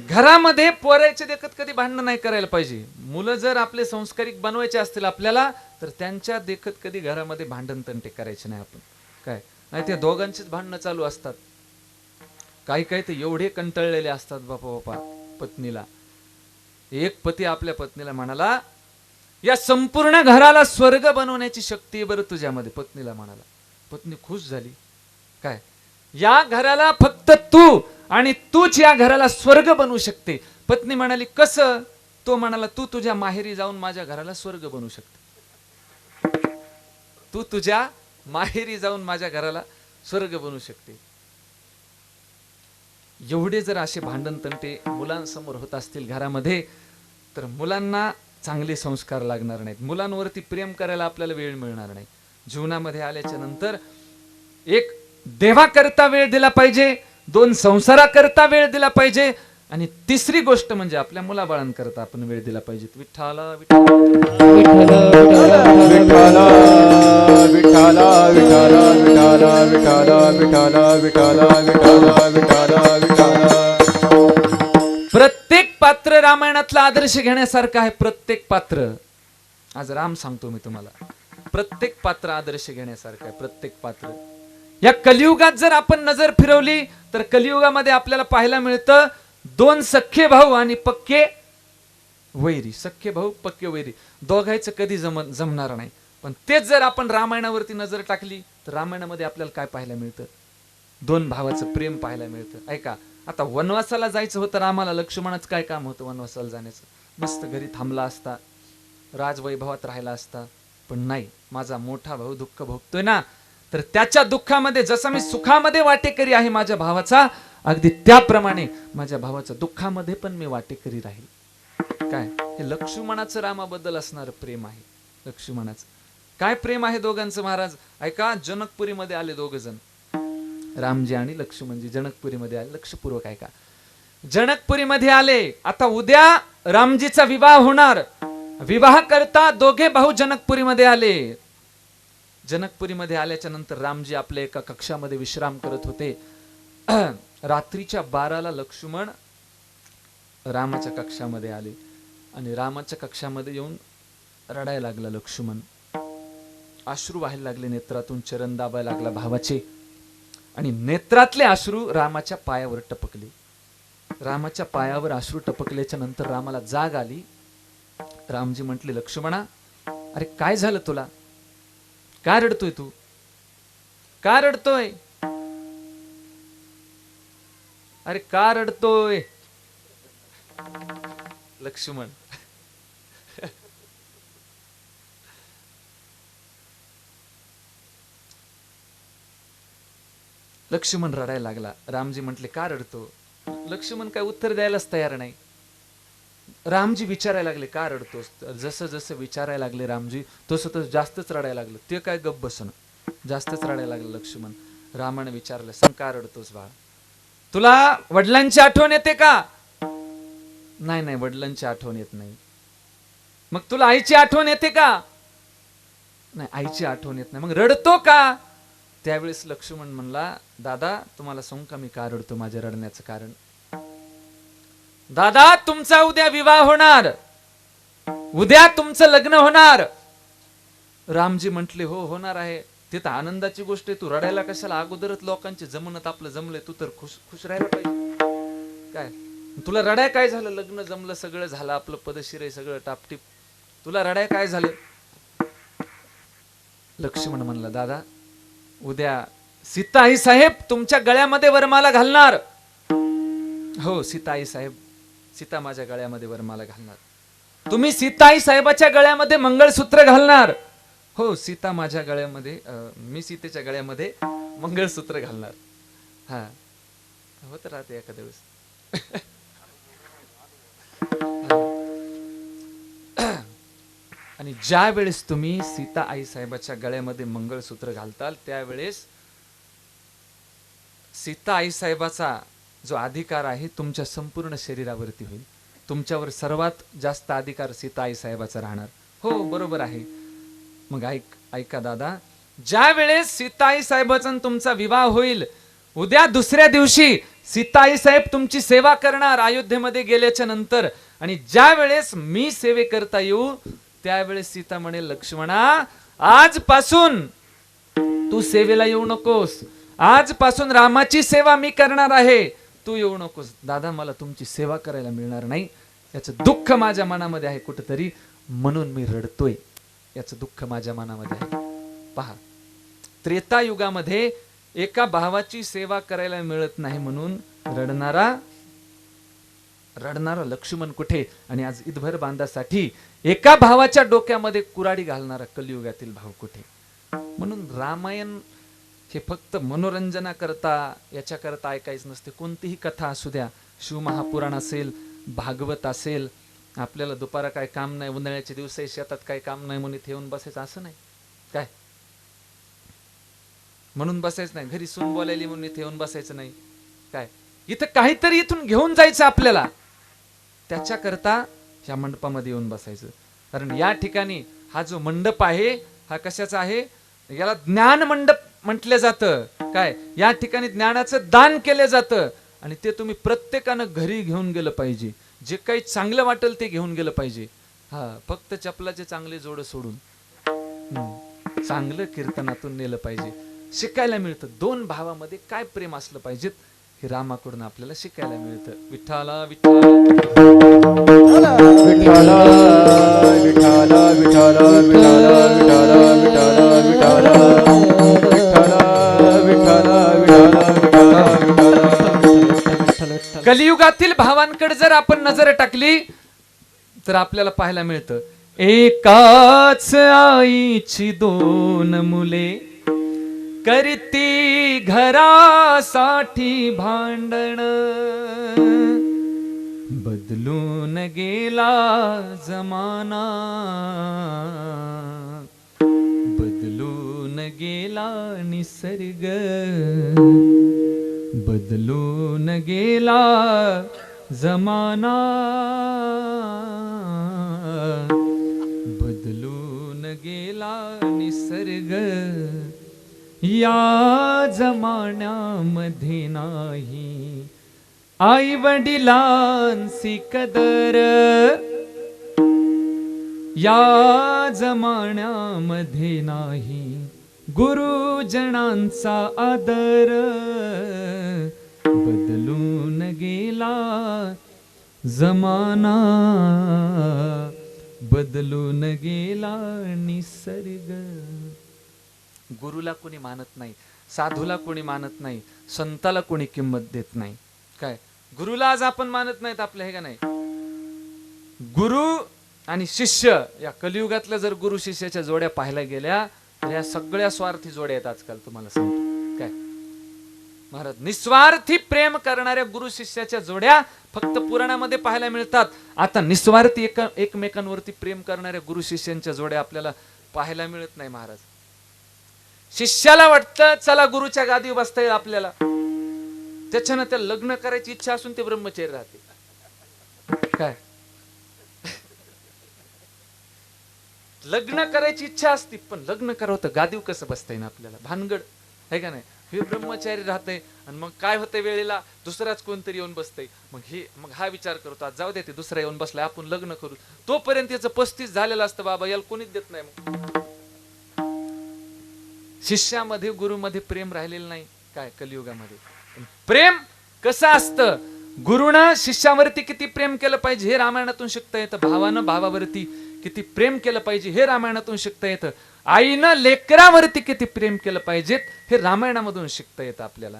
घरामध्ये पोरायचे देखत कधी भांडण नाही करायला पाहिजे. मुलं जर आपले संस्कारिक बनवायचे असतील आपल्याला, तर त्यांच्या देखत कधी घरामध्ये भांडण तंटे करायचे नाही आपण. काय नाही, ते दोघांचीच भांडणं चालू असतात. काही ते एवढे कंटाळलेले असतात बापा पत्नीला, एक पती आपल्या पत्नीला म्हणाला, या संपूर्ण घराला स्वर्ग बनवण्याची शक्ती बरं तुझ्यामध्ये. पत्नीला म्हणाला. पत्नी खुश झाली. काय, या घराला फक्त तू आणि तूच या घराला स्वर्ग बनवू शकते. पत्नी म्हणाली, कसं? तो म्हणाला, तू तुझ्या माहेरी जाऊन माझ्या घराला स्वर्ग बनवू शकते. तू तुझ्या माहेरी जाऊन माझ्या घराला स्वर्ग बनवू शकते. एवढे जर असे भांडण तंटे मुलांसमोर होत असतील घरामध्ये, तर मुलांना चांगले संस्कार लागणार नाहीत. मुलांवरती प्रेम करायला आपल्याला वेळ मिळणार नाही. जीवनामध्ये आल्याच्या नंतर एक देवाकरता वेळ दिला पाहिजे, 2 संसाराकरता वेळ दिला पाहिजे, आणि तिसरी गोष्ट म्हणजे आपल्या मुलाबाळांकरता आपण वेळ दिला पाहिजे. विठ्ठला विठ्ठला विठाला विठाला विठाला विठाला विठाला विठाला विठाला विठाला विठाला. प्रत्येक पात्र रामायणातला आदर्श घेण्यासारखं आहे. प्रत्येक पात्र, आज राम सांगतो मी तुम्हाला, प्रत्येक पात्र आदर्श घेण्यासारखं आहे. प्रत्येक पात्र. या कलियुगात जर आपण नजर फिरवली तर कलियुगामध्ये आपल्याला पाहायला मिळतं 2 सख्खे भाऊ आणि पक्के वैरी. सख्खे भाऊ पक्के वैरी, दोघांचं कधी जमणार नाही. पण तेच जर आपण रामायणावरती नजर टाकली तर रामायणामध्ये आपल्याला काय पाहायला मिळतं? 2 भावाचं प्रेम पाहायला मिळतं. ऐका, आता वनवासाला जायचं होतं रामाला, लक्ष्मणाचं काय काम होतं वनवासाला जाण्याचं? मस्त घरी थांबला असता, राजवैभवात राहिला असता. पण नाही, माझा मोठा भाऊ दुःख भोगतोय ना, तर त्याच्या दुःखामध्ये जसं मी सुखामध्ये वाटेकरी आहे माझ्या भावाचा, अगदी त्याप्रमाणे माझ्या भावाच्या दुःखामध्ये पण मी वाटेकरी राहील. काय, हे लक्ष्मणाचं रामाबद्दल असणारं प्रेम आहे. लक्ष्मणाचं काय प्रेम आहे दोघांचं महाराज. ऐका, जनकपुरीमध्ये आले 2 जण, रामजी आणि लक्ष्मणजी. जनकपुरीमध्ये आले, लक्षपूर्वक ऐका. जनकपुरीमध्ये आले. आता उद्या रामजीचा विवाह होणार. विवाह करता 2 भाऊ जनकपुरीमध्ये आले. जनकपुरीमध्ये आल्याच्या नंतर रामजी आपल्या एका कक्षामध्ये विश्राम करत होते. रात्रीच्या 12ला लक्ष्मण रामाच्या कक्षामध्ये आले आणि रामाच्या कक्षामध्ये येऊन रडायला लागला लक्ष्मण. अश्रू व्हायला लागले नेत्रातून, चरण दाबायला लागला भावाचे, आणि नेत्रातले अश्रू रामाच्या पायावर टपकले. रामाच्या पायावर अश्रू टपकल्याच्या नंतर रामाला जाग आली. रामजी म्हटले, लक्ष्मणा, अरे काय झालं तुला? का रडतोय तू? का रडतोय? अरे का रडतोय? लक्ष्मण लक्ष्मण रडायला लागला. रामजी म्हटले, का रडतो? लक्ष्मण काय उत्तर द्यायलाच तयार नाही. रामजी विचारायला लागले, का रडतोस? जसं जसं विचारायला लागले रामजी, तसं तसं जास्तच रडायला लागलं. ते काय गप्प बसन, जास्तच रडायला लागलं लक्ष्मण. रामाने विचारलं, सांग का रडतोस बाळा? तुला वडिलांची आठवण येते का? नाही नाही, वडिलांची आठवण येत नाही. मग तुला आईची आठवण येते का? नाही, आईची आठवण येत नाही. मग रडतो का? त्यावेळेस लक्ष्मण म्हणला, दादा तुम्हाला सांगू का मी का रडतो? माझ्या रडण्याचं कारण, दादा तुमचा उद्या विवाह होणार, उद्या तुमचं लग्न होणार. रामजी म्हटले, हो होणार आहे. ते तर आनंदाची गोष्ट आहे, तू रडायला कशाला? अगोदरच लोकांचे जमणत आपलं जमलंय, तू तर खुश खुश राहायला पाहिजे. काय तुला रडाय काय झालं? लग्न जमलं, सगळं झालं, आपलं पदशीर आहे, सगळं टापटीप, तुला रडाय काय झालं? लक्ष्मण म्हणला, दादा उद्या सीताई साहेब तुमच्या गळ्यामध्ये वरमाला घालणार. हो, सीताई साहेब, सीता माझ्या गळ्यामध्ये वरमाला घालणार. तुम्ही सीताई साहेबाच्या गळ्यामध्ये मंगळसूत्र घालणार. हो, सीता माझ्या गळ्यामध्ये, मी सीतेच्या गळ्यामध्ये मंगळसूत्र घालणार. हा, होत राहते एखाद्या वेळेस. आणि ज्या वेळेस तुम्ही सीता आई साहेबाच्या गळ्यामध्ये मंगळसूत्र घालताल, त्यावेळेस सीता आई साहेबाचा जो अधिकार आहे तुमच्या संपूर्ण शरीरावरती होईल. तुमच्यावर सर्वात जास्त अधिकार सीता आई साहेबाचा राहणार. हो, बरोबर आहे. मग ऐका दादा, ज्या वेळेस सीताई साहेबाचा तुमचा विवाह होईल, उद्या दुसऱ्या दिवशी सीताई साहेब तुमची सेवा करणार अयोध्येमध्ये गेल्याच्या नंतर. आणि ज्या वेळेस मी सेवे करता येऊ, त्यावेळेस सीता म्हणेल, लक्ष्मणा आजपासून तू सेवेला येऊ नकोस, आजपासून रामाची सेवा मी करणार आहे, तू येऊ नकोस. दादा मला तुमची सेवा करायला मिळणार नाही. याचं दुःख माझ्या मनामध्ये आहे कुठेतरी, म्हणून मी रडतोय. याचं दुःख माझ्या मनामध्ये आहे. पहा, त्रेतायुगामध्ये एका भावाची सेवा करायला मिळत नाही म्हणून रडणारा लक्ष्मण कुठे, आणि आज ईदभर बांधासाठी एका भावाच्या डोक्यामध्ये कुराडी घालणारा कलियुगातील भाव कुठे. म्हणून रामायण हे फक्त मनोरंजनाकरता याच्याकरता ऐकायचं नसते. कोणतीही कथा असू द्या, शिवमहापुराण असेल, भागवत असेल, आपल्याला दुपारा काय काम नाही, उन्हाळ्याचे दिवस शेतात काय काम नाही म्हणून इथे येऊन बसायचं असं नाही. काय म्हणून बसायचं नाही, घरी सून बोलायली म्हणून इथे येऊन बसायचं नाही. काय इथं काहीतरी इथून घेऊन जायचं आपल्याला, त्याच्याकरता या मंडपामध्ये येऊन बसायचं. कारण या ठिकाणी हा जो मंडप आहे हा कशाचा आहे, याला ज्ञान मंडप म्हटलं जातं. काय या ठिकाणी ज्ञानाचं दान केलं जातं, आणि ते तुम्ही प्रत्येकानं घरी घेऊन गेलं पाहिजे. जे काही चांगलं वाटेल ते घेऊन गेलं पाहिजे. हा, फक्त चपलाचे चांगले जोड सोडून चांगलं कीर्तनातून नेलं पाहिजे. शिकायला मिळतं दोन भावामध्ये काय प्रेम असलं पाहिजेत हे रामाकडून आपल्याला शिकायला मिळतं. विठ्ठला विठ्ठला विठ्ठला विठ्ठला विठ्ठला विठ्ठला विठ्ठला. कलियुगातील भावांकडे जर आपण नजर टाकली तर आपल्याला पाहायला मिळतं, एकाच आईची दोन मुले, करती घरासाठी भांडण, बदलून गेला जमाना, बदलून गेला निसर्ग, बदलून गेला जमाना, बदलून गेला निसर्ग. या जमान्यामध्ये नाही आई वडिलांची कदर, या जमान्यामध्ये नाही गुरुजनांचा आदर, बदलून गेला जमाना, बदलून गेला निसर्ग. गुरुला कोणी मानत नाही, साधूला कोणी मानत नाही, संताला कोणी किंमत देत नाही. काय गुरुला आज आपण मानत नाहीत आपल्या, हे का नाही. गुरु आणि शिष्य या कलियुगातल्या जर गुरु शिष्याच्या जोड्या पाहायला गेल्या तर या सगळ्या स्वार्थी जोड्या आहेत आजकाल. तुम्हाला सांगतो काय महाराज, निस्वार्थी प्रेम करणाऱ्या गुरु शिष्याच्या जोड्या फक्त पुराणामध्ये पाहायला मिळतात. आता निस्वार्थी एकमेकांवरती प्रेम करणाऱ्या गुरु शिष्यांच्या जोड्या आपल्याला पाहायला मिळत नाही महाराज. शिष्याला वाटतं चला गुरुच्या गादीवर बसता येईल आपल्याला, त्याच्यानं त्या लग्न करायची इच्छा असून ते ब्रह्मचर्य राहते. काय लग्न करायची इच्छा असती पण लग्न करावं तर गादीवर कसं बसता येईल आपल्याला, भानगड आहे का नाही. हे ब्रह्मचारी राहते आणि मग काय होतंय वेळेला दुसराच कोणतरी येऊन बसतंय. मग हा विचार करतो जाऊ दे ते दुसरा येऊन बसलाय आपण लग्न करू, तोपर्यंत याचं 35 झालेलं असतं बाबा, याला कोणीच देत नाही. मग शिष्यामध्ये गुरुमध्ये प्रेम राहिलेलं नाही. काय कलियुगामध्ये प्रेम कसं असतं, गुरुनं शिष्यावरती किती प्रेम केलं पाहिजे हे रामायणातून शिकता येतं, भावानं भावावरती किती प्रेम केलं पाहिजे हे रामायणातून शिकता येतं, आईनं लेकरावरती किती प्रेम केलं पाहिजे हे रामायणामधून शिकता येतं आपल्याला.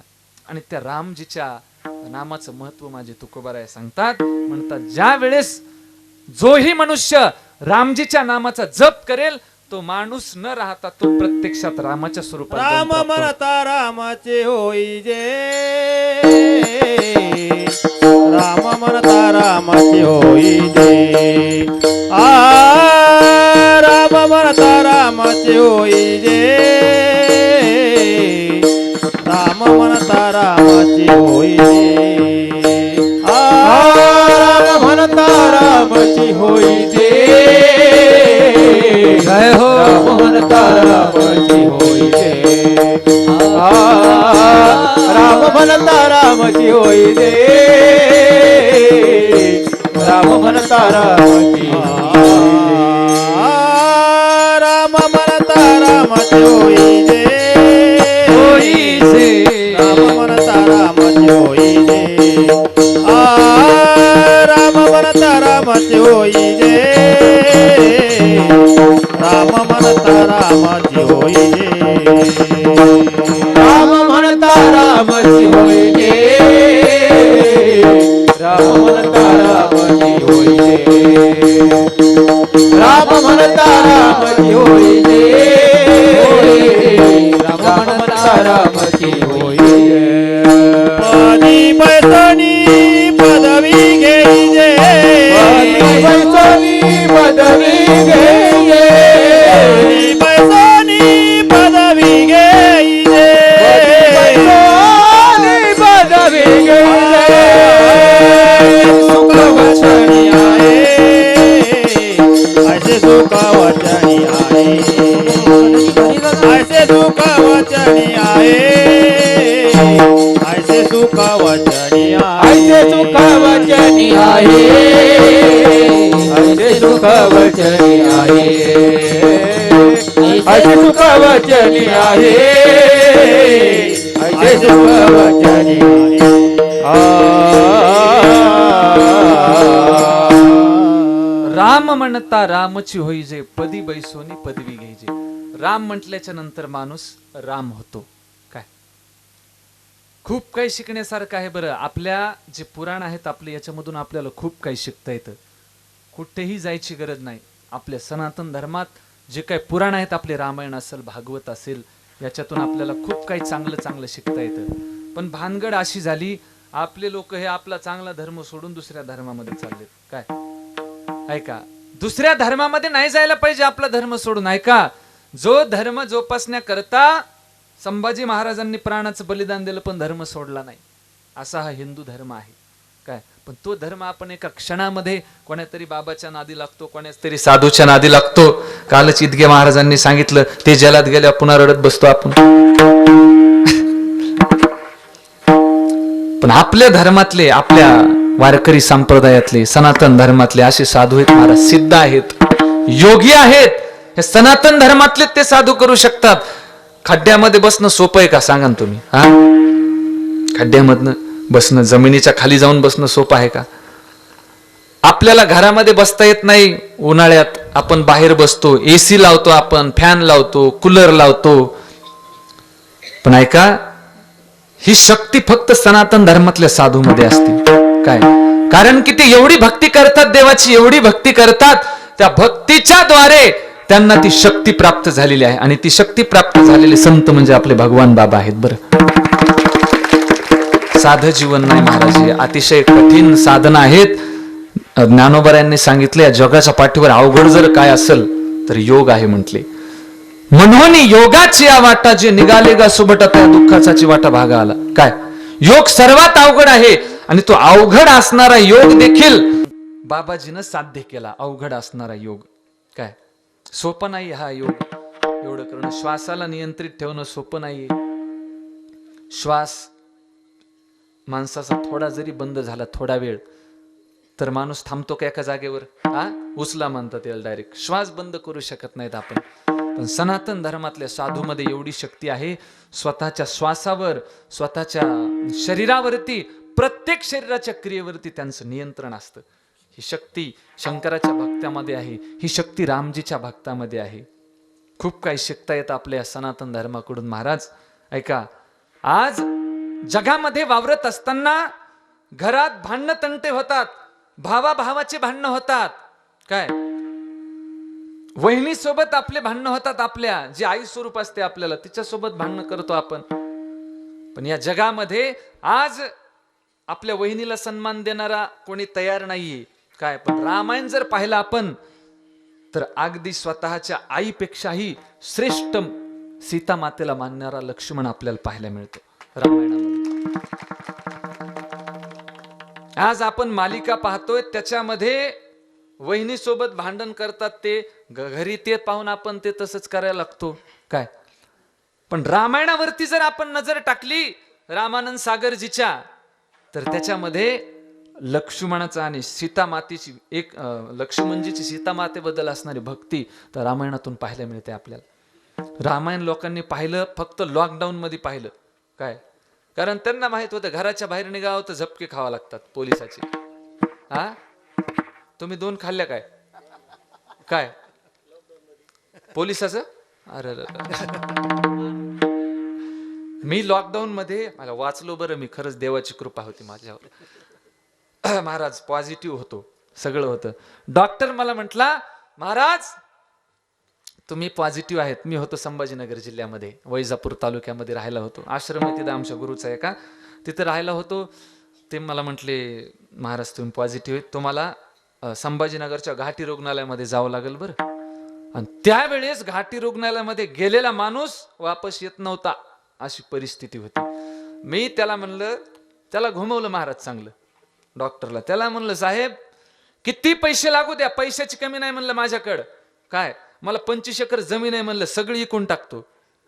आणि त्या रामजीच्या नामाचं महत्व माझे तुकोबाराय सांगतात, म्हणतात ज्या वेळेस जोही मनुष्य रामजीच्या नामाचा जप करेल तो माणूस न राहता तो प्रत्यक्षात रामाच्या स्वरूपात राम म्हणता रामाचे होई जे, राम म्हणता रामाचे होई जे, राम म्हणता रामाचे होई जे, राम म्हणता रामाचे होई जे, राम म्हणता रामाची होई जे, जय हो म्हणता रामाची होई जे, राम म्हणता रामाची होई जे, राम म्हणता रामाची राम म्हणता रामाची होई जे, होई जे, राम म्हणता रामाची होई जे, राम म्हणता राम म्हणता रामची होईले राम म्हणता रामची होईले राम म्हणता रामची होईले पदी पैसनी पदवी घेईजे पैसनी पदवी घेईले पैसनी पदवी घेईजे पैसनी पदवी घेईले सुख वचनी आहे ऐसे सुख वचनी आहे ऐसे सुख वचनी आहे ऐसे सुख वचनी ऐसे सुख वचनी आहे ऐसे सुख वचनी आहे ऐसे सुख वचनी आहे ऐसे सुख वचनी राम म्हणता रामची होईजे पदी बैसोनी पदवी घ्यायचे. राम म्हटल्याच्या नंतर माणूस राम होतो. काय खूप काही शिकण्यासारखं आहे बरं. आपल्या जे पुराण आहेत आपले याच्यामधून आपल्याला खूप काही शिकता येतं. कुठेही जायची गरज नाही. आपल्या सनातन धर्मात जे काही पुराण आहेत आपले रामायण असेल भागवत असेल याच्यातून आपल्याला खूप काही चांगलं चांगलं शिकता येतं. पण भानगड अशी झाली आपले लोक हे आपला चांगला धर्म सोडून दुसऱ्या धर्मामध्ये चाललेत. काय ऐका दुसऱ्या धर्मामध्ये नाही जायला पाहिजे आपला धर्म सोडून. ऐका जो धर्म जोपासण्याकरता संभाजी महाराजांनी प्राणाचं बलिदान दिलं पण धर्म सोडला नाही असा हा हिंदू धर्म आहे. काय पण तो धर्म आपण एका क्षणामध्ये कोणातरी बाबाच्या नादी लागतो कोणातरी साधूच्या नादी लागतो. कालच इदगे महाराजांनी सांगितलं ते जलात गेल्या पुन्हा रडत बसतो आपण. पण आपल्या धर्मातले आपल्या वारकरी संप्रदायातले सनातन धर्मातले असे साधू आहेत महाराज सिद्ध आहेत योगी आहेत. हे सनातन धर्मातले ते साधू करू शकतात. खड्ड्यामध्ये बसणं सोपं आहे का सांगा ना तुम्ही. हा खड्ड्यामधनं बसणं जमिनीच्या खाली जाऊन बसणं सोपं आहे का. आपल्याला घरामध्ये बसता येत नाही उन्हाळ्यात आपण बाहेर बसतो एसी लावतो आपण फॅन लावतो कूलर लावतो. पण ऐका ही शक्ती फक्त सनातन धर्मातल्या साधू मध्ये असते. काय कारण की ते एवढी भक्ती करतात देवाची एवढी भक्ती करतात त्या भक्तीच्या द्वारे त्यांना ती शक्ती प्राप्त झालेली आहे. आणि ती शक्ती प्राप्त झालेले संत म्हणजे आपले भगवान बाबा आहेत. बरं साधं जीवन नाही महाराज हे अतिशय कठीण साधना आहेत. ज्ञानोबा सांगितले या जगाच्या पाठीवर अवघड जर काय असेल तर योग आहे म्हटले. म्हणून योगाची या वाटा जे निघाले गा सुबटा त्या दुःखाची वाटा भागा आला. काय योग सर्वात अवघड आहे आणि तो अवघड असणारा योग देखील बाबाजीनं साध्य केला. अवघड असणारा योग काय सोपं नाही. हा योग एवढं करणं श्वासाला नियंत्रित ठेवणं सोपं नाही. श्वास माणसाचा थोडा जरी बंद झाला थोडा वेळ तर माणूस थांबतो का एका जागेवर. हा उचला म्हणतात याला डायरेक्ट. श्वास बंद करू शकत नाहीत आपण. पण सनातन धर्मातल्या साधूमध्ये एवढी शक्ती आहे स्वतःच्या श्वासावर स्वतःच्या शरीरावरती प्रत्येक शरीराच्या क्रियेवरती त्यांचं नियंत्रण असतं. ही शक्ती शंकराच्या भक्तामध्ये आहे. ही शक्ती रामजीच्या भक्तामध्ये आहे. खूप काही शिकता येतं आपल्या सनातन धर्माकडून महाराज. ऐका आज जगामध्ये वावरत असताना घरात भांडणं तंटे होतात भावाभावाचे भांडणं होतात. काय वहिनी सोबत आपले भांडणं होतात. आपल्या जी आई स्वरूप असते आपल्याला तिच्यासोबत भांडणं करतो आपण. पण या जगामध्ये आज आपल्या वहिनीला सन्मान देणारा कोणी तयार नाहीये. काय पण रामायण जर पाहिलं आपण तर अगदी स्वतःच्या आईपेक्षाही श्रेष्ठ सीता मातेला मानणारा लक्ष्मण आपल्याला पाहायला मिळतो रामायणामध्ये. आज आपण मालिका पाहतोय त्याच्यामध्ये वहिनी सोबत भांडण करतात ते घरी ते पाहून आपण ते तसंच करायला लागतो. काय पण रामायणावरती जर आपण नजर टाकली रामानंद सागरजीच्या तर त्याच्यामध्ये लक्ष्मणाचा आणि सीता मातेची एक लक्ष्मणजीची सीता मातेबद्दल असणारी भक्ती तर रामायणातून पाहायला मिळते आपल्याला. रामायण लोकांनी पाहिलं फक्त लॉकडाऊन मध्ये पाहिलं. काय कारण त्यांना माहित होतं घराच्या बाहेर निघावं तर झपके खावा लागतात पोलिसाचे. हा तुम्ही 2 खाल्ल्या काय काय पोलिसाचं. अरे मी लॉकडाऊन मध्ये मला वाचलो बरं मी खरंच देवाची कृपा होती माझ्यावर. महाराज पॉझिटिव्ह होतो, सगळं होतं. डॉक्टर मला म्हटला, महाराज तुम्ही पॉझिटिव्ह आहेत. मी होतो संभाजीनगर जिल्ह्यामध्ये, वैजापूर तालुक्यामध्ये राहायला होतो. आश्रम आहे तिथं आमच्या गुरुचा आहे का, तिथं राहायला होतो. ते मला म्हटले, महाराज तुम्ही पॉझिटिव्ह आहेत, तुम्हाला संभाजीनगरच्या घाटी रुग्णालयामध्ये जावं लागेल बरं. आणि त्यावेळेस घाटी रुग्णालयामध्ये गेलेला माणूस वापस येत नव्हता, अशी परिस्थिती होती. मी त्याला म्हणलं, त्याला घुमवलं महाराज चांगलं डॉक्टरला. त्याला म्हणलं, साहेब किती पैसे लागू द्या, पैशाची कमी नाही म्हणलं माझ्याकडं. काय, मला 25 एकर जमीन आहे म्हणलं, सगळी इकून टाकतो.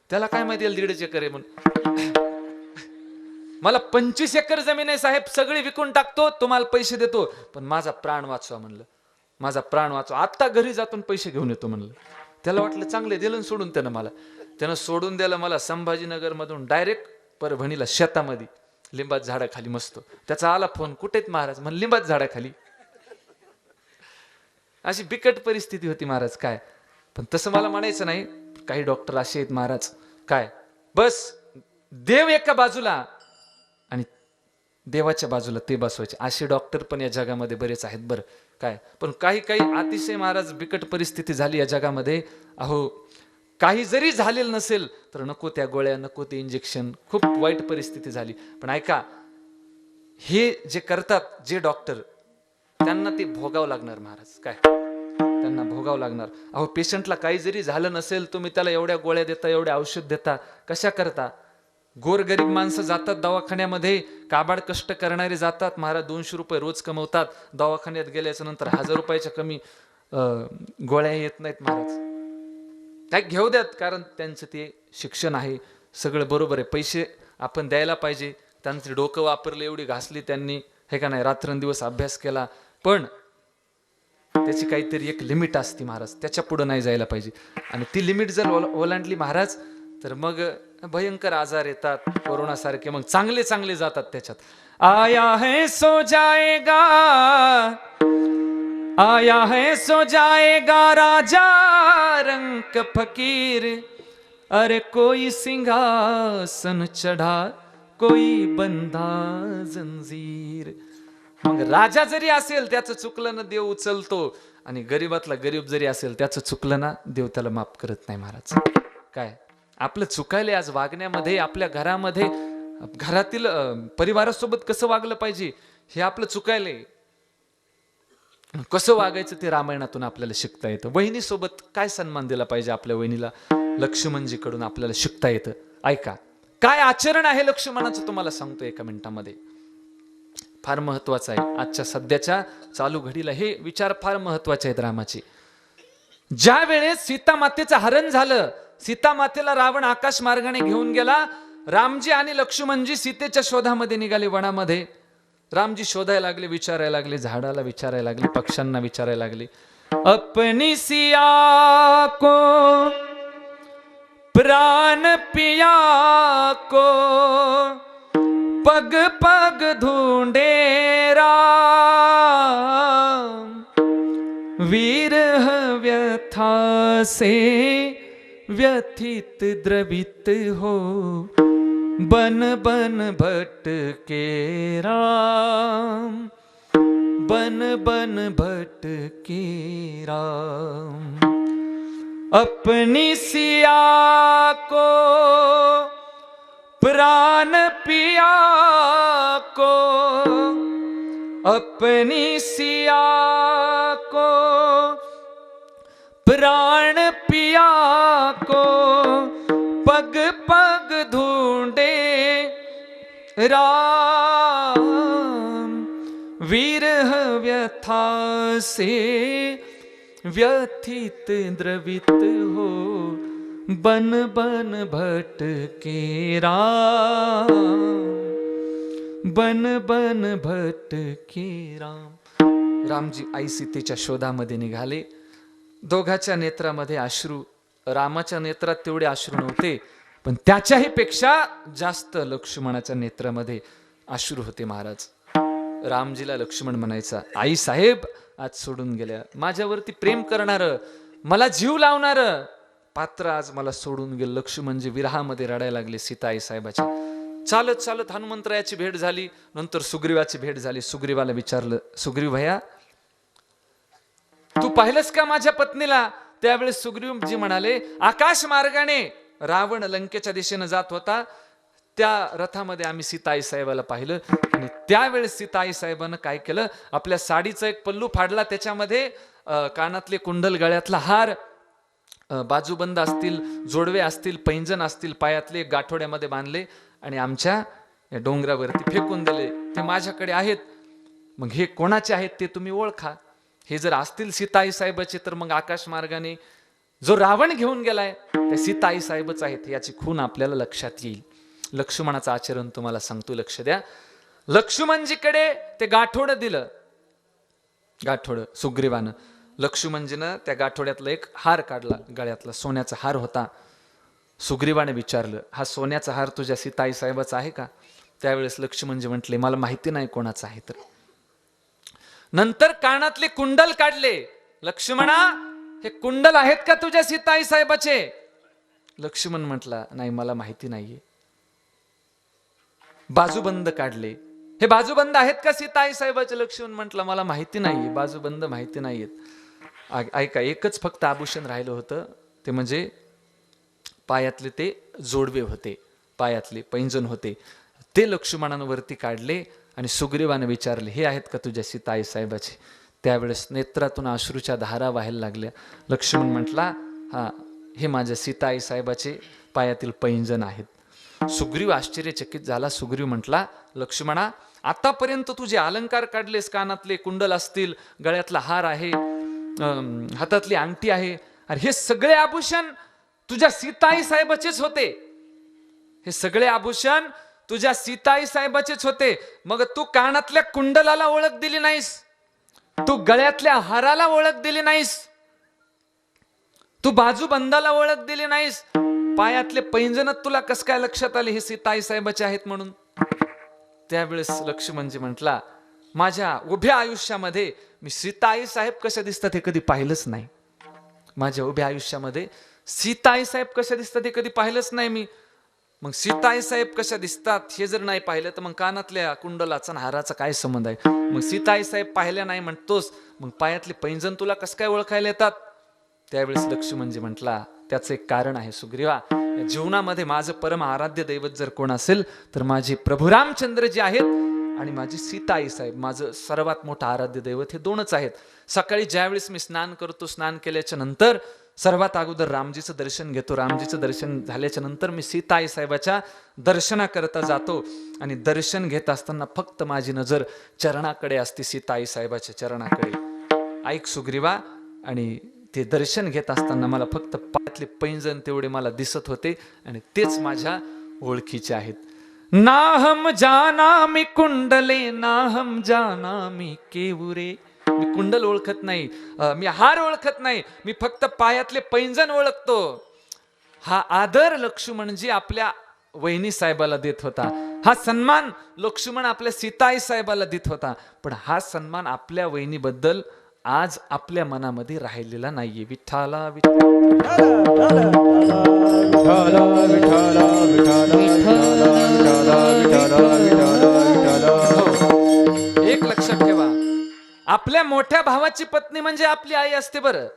त्याला काय माहिती 1.5 एकर आहे म्हणून. मला 25 एकर जमीन आहे साहेब, सगळी विकून टाकतो, तुम्हाला पैसे देतो, पण माझा प्राण वाचवा म्हणलं, माझा प्राण वाचवा. आत्ता घरी जातून पैसे घेऊन येतो म्हणलं. त्याला वाटलं चांगले दिलं सोडून त्यानं सोडून द्यायला मला संभाजीनगर मधून डायरेक्ट परभणीला शेतामध्ये लिंबात झाडाखाली मस्त. त्याचा आला फोन, कुठेत महाराज? म्हण लिंबात झाडाखाली. अशी बिकट परिस्थिती होती महाराज. काय पण तसं मला म्हणायचं नाही. काही डॉक्टर असे आहेत महाराज, काय बस देव एका बाजूला आणि देवाच्या बाजूला ते बसवायचे, असे डॉक्टर पण या जगामध्ये बरेच आहेत बरं. काय पण काही अतिशय महाराज बिकट परिस्थिती झाली या जगामध्ये. अहो काही जरी झालेलं नसेल तर नको त्या गोळ्या, नको ते इंजेक्शन, खूप वाईट परिस्थिती झाली. पण ऐका, हे जे करतात जे डॉक्टर, त्यांना ते भोगावं लागणार महाराज. काय त्यांना भोगावं लागणार. अहो पेशंटला काही जरी झालं नसेल, तुम्ही त्याला एवढ्या गोळ्या देता, एवढे औषध देता, कशा करता? गोरगरीब माणसं जातात दवाखान्यामध्ये, काबाड कष्ट करणारे जातात महाराज, 200 रुपये रोज कमवतात. दवाखान्यात गेल्याच्या नंतर 1000 रुपयाच्या कमी गोळ्या येत नाहीत महाराज. काय घेऊ द्यात, कारण त्यांचं ते शिक्षण आहे, सगळं बरोबर आहे, पैसे आपण द्यायला पाहिजे. त्यांचे डोकं वापरले, एवढी घासली त्यांनी, हे का नाही, रात्रंदिवस अभ्यास केला, पण त्याची काहीतरी एक लिमिट असते महाराज, त्याच्या पुढे नाही जायला पाहिजे. आणि ती लिमिट जर ओलांडली महाराज तर मग भयंकर आजार येतात, कोरोना सारखे, मग चांगले जातात त्याच्यात. आया है सो जाएगा, आया है सो जाएगा राजा रंक फकीर, अरे कोई सिंहासन चढ़ा, कोई बंधा जंजीर. मग राजा जरी असेल त्याचं चुकलं ना देव उचलतो, आणि गरीबातला गरीब जरी असेल त्याचं चुकलं ना देव त्याला माफ करत नाही महाराज. काय आपलं चुकायले आज वागण्यामध्ये, आपल्या घरामध्ये, घरातील परिवारासोबत कसं वागलं पाहिजे हे आपलं चुकायले. कसं वागायचं ते रामायणातून आपल्याला शिकता येतं. वहिनीसोबत काय सन्मान दिला पाहिजे आपल्या वहिनीला, लक्ष्मणजीकडून आपल्याला शिकता येतं. ऐका काय आचरण आहे लक्ष्मणाचं, तुम्हाला सांगतो एका मिनिटामध्ये. फार महत्वाचं आहे आजच्या सध्याच्या चालू घडीला, हे विचार फार महत्वाचे आहेत रामाचे. ज्या वेळेस सीता मातेचं हरण झालं, सीता मातेला रावण आकाश मार्गाने घेऊन गेला, रामजी आणि लक्ष्मणजी सीतेच्या शोधामध्ये निघाले वनामध्ये. रामजी शोधायला लागले, विचारायला लागले, झाडाला विचारायला लागले, पक्ष्यांना विचारायला लागले. अपनी सिया को प्राण पिया को पग पग ढूंढे राम, विरह व्यथा से व्यथित द्रवित हो, बन बन भटके राम, बन बन भटके राम. अपनी सिया को प्राण पिया को, अपनी सिया को प्राण पिया को, पग पग ढूंढे राम, विरह व्यथा से व्यथित द्रवित हो, बन बन भटके राम, बन बन भटके राम. रामजी आई सीतेच्या शोधामध्ये निघाले. दोघाच्या नेत्रामध्ये अश्रू, रामाच्या नेत्रात तेवढे अश्रू नव्हते, पण त्याच्याही पेक्षा जास्त लक्ष्मणाच्या नेत्रामध्ये अश्रू होते महाराज. रामजीला लक्ष्मण म्हणायचा, आई साहेब आज सोडून गेल्या, माझ्यावरती प्रेम करणार, मला जीव लावणार पात्र आज मला सोडून गेलं. लक्ष्मणजी विरहामध्ये रडायला लागले सीता आई साहेबाच्या. चालत चालत हनुमंतरायाची भेट झाली, नंतर सुग्रीवाची भेट झाली. सुग्रीवाला विचारलं, सुग्रीव भैया तू पाहिलंस का माझ्या पत्नीला? त्यावेळेस सुग्रीवजी म्हणाले, आकाश मार्गाने रावण लंकेच्या दिशेनं जात होता, त्या रथामध्ये आम्ही सीताई साहेबाला पाहिलं. आणि त्यावेळेस सीताई साहेबानं काय केलं, आपल्या साडीचा एक पल्लू फाडला, त्याच्यामध्ये कानातले कुंडल, गळ्यातला हार, बाजूबंद असतील, जोडवे असतील, पैंजण असतील, पायातले गाठोड्यामध्ये बांधले आणि आमच्या डोंगरावरती फेकून दिले. ते माझ्याकडे आहेत. मग हे कोणाचे आहेत ते तुम्ही ओळखा. हे जर असतील सीताई साहेबाचे तर मग आकाश मार्गाने जो रावण घेऊन गेलाय ते सीताई साहेबच आहेत, याची खूण आपल्याला लक्षात येईल. लक्ष्मणाचं आचरण तुम्हाला सांगतो, लक्ष द्या. लक्ष्मणजीकडे ते गाठोड दिलं, गाठोड सुग्रीवानं. लक्ष्मणजीनं त्या गाठोड्यातला एक हार काढला, गळ्यातला सोन्याचा हार होता. सुग्रीवाने विचारलं, हा सोन्याचा हार तुझ्या सीताई साहेबाचा आहे का? त्यावेळेस लक्ष्मणजी म्हटले, मला माहिती नाही कोणाचा आहे. तर नंतर कानातले कुंडल काढले. लक्ष्मणा हे कुंडल आहेत का तुझ्या सीताई साहेबाचे? लक्ष्मण म्हटला, नाही मला माहिती नाहीये. बाजूबंद काढले, हे बाजूबंद आहेत का सीताई साहेबाचे? लक्ष्मण म्हटलं, मला माहिती नाहीये, बाजूबंद माहिती नाहीयेत. ऐका, एकच फक्त आभूषण राहिलं होतं, ते म्हणजे पायातले ते जोडवे होते, पायातले पैंजण होते. ते लक्ष्मणानं वरती काढले आणि सुग्रीवाने विचारले, हे आहेत का तुझ्या सीताई साहेबाचे? त्यावेळेस नेत्रातून अश्रूच्या धारा व्हायला लागल्या. लक्ष्मण म्हटला, हा हे माझ्या सीताई साहेबाचे पायातील पैंजण आहेत. सुग्रीव आश्चर्यचकित झाला. सुग्रीव म्हटला, लक्ष्मणा आतापर्यंत तुझे अलंकार काढलेस, कानातले कुंडल असतील, गळ्यातला हार आहे, हातातली अंगठी आहे, अरे हे सगळे आभूषण तुझ्या सीताई साहेबाचेच होते. हे सगळे आभूषण तुझ्या सीताई साहेबाचेच होते. मग तू कानातल्या कुंडलाला ओळख दिली नाहीस, तू गळ्यातल्या हाराला ओळख दिली नाहीस, तू बाजूबंदाला ओळख दिली नाहीस, पायातले पैंजणच तुला कस काय लक्षात आले हे सीताई साहेबाचे आहेत म्हणून? त्यावेळेस लक्ष्मणजी म्हटला, माझ्या उभ्या आयुष्यामध्ये मी सीताई साहेब कशा दिसतात हे कधी पाहिलंच नाही. माझ्या उभ्या आयुष्यामध्ये सीताई साहेब कशा दिसतात हे कधी पाहिलंच नाही मी. मग सीताई साहेब कशा दिसतात हे जर नाही पाहिलं तर मग कानातल्या कुंडलाचा आणि हाराचा काय संबंध आहे? मग सीताई साहेब पाहिल्या नाही म्हणतोस, मग पायातले पैंजण तुला कस काय ओळखायला येतात? त्यावेळेस लक्ष्मणजी म्हटला, त्याचं एक कारण आहे सुग्रीवा. जीवनामध्ये माझं परम आराध्य दैवत जर कोण असेल तर माझे प्रभू रामचंद्र जे आहेत आणि माझी सीताई साहेब, माझं सर्वात मोठं आराध्य दैवत, हे दोनच आहेत. सकाळी ज्यावेळेस मी स्नान करतो, स्नान केल्याच्या नंतर सर्वात अगोदर रामजीचं दर्शन घेतो. रामजीचं दर्शन झाल्याच्या नंतर मी सीताई साहेबाच्या दर्शनाकरता जातो आणि दर्शन घेत असताना फक्त माझी नजर चरणाकडे असते, सीताई साहेबाच्या चरणाकडे. ऐक सुग्रीवा, आणि ते दर्शन घेत असताना मला फक्त पायातले पैंजण तेवढे मला दिसत होते आणि तेच माझ्या ओळखीचे आहेत. नाहम जानामि कुंडले नाहम जानामि केवुरे. मी कुंडल ओळखत नाही, मी हार ओळखत नाही, मी फक्त पायातले पैंजण ओळखतो. हा आदर लक्ष्मणजी आपल्या वहिनी साहेबाला देत होता, हा सन्मान लक्ष्मण आपल्या सीताई साहेबाला देत होता. पण हा सन्मान आपल्या वहिनीबद्दल आज आपल्या मनामध्ये राहिलेला नाहीये. विठ्ठला एक लक्षात ठेवा, आपल्या मोठ्या भावाची पत्नी म्हणजे आपली आई असते. बरं,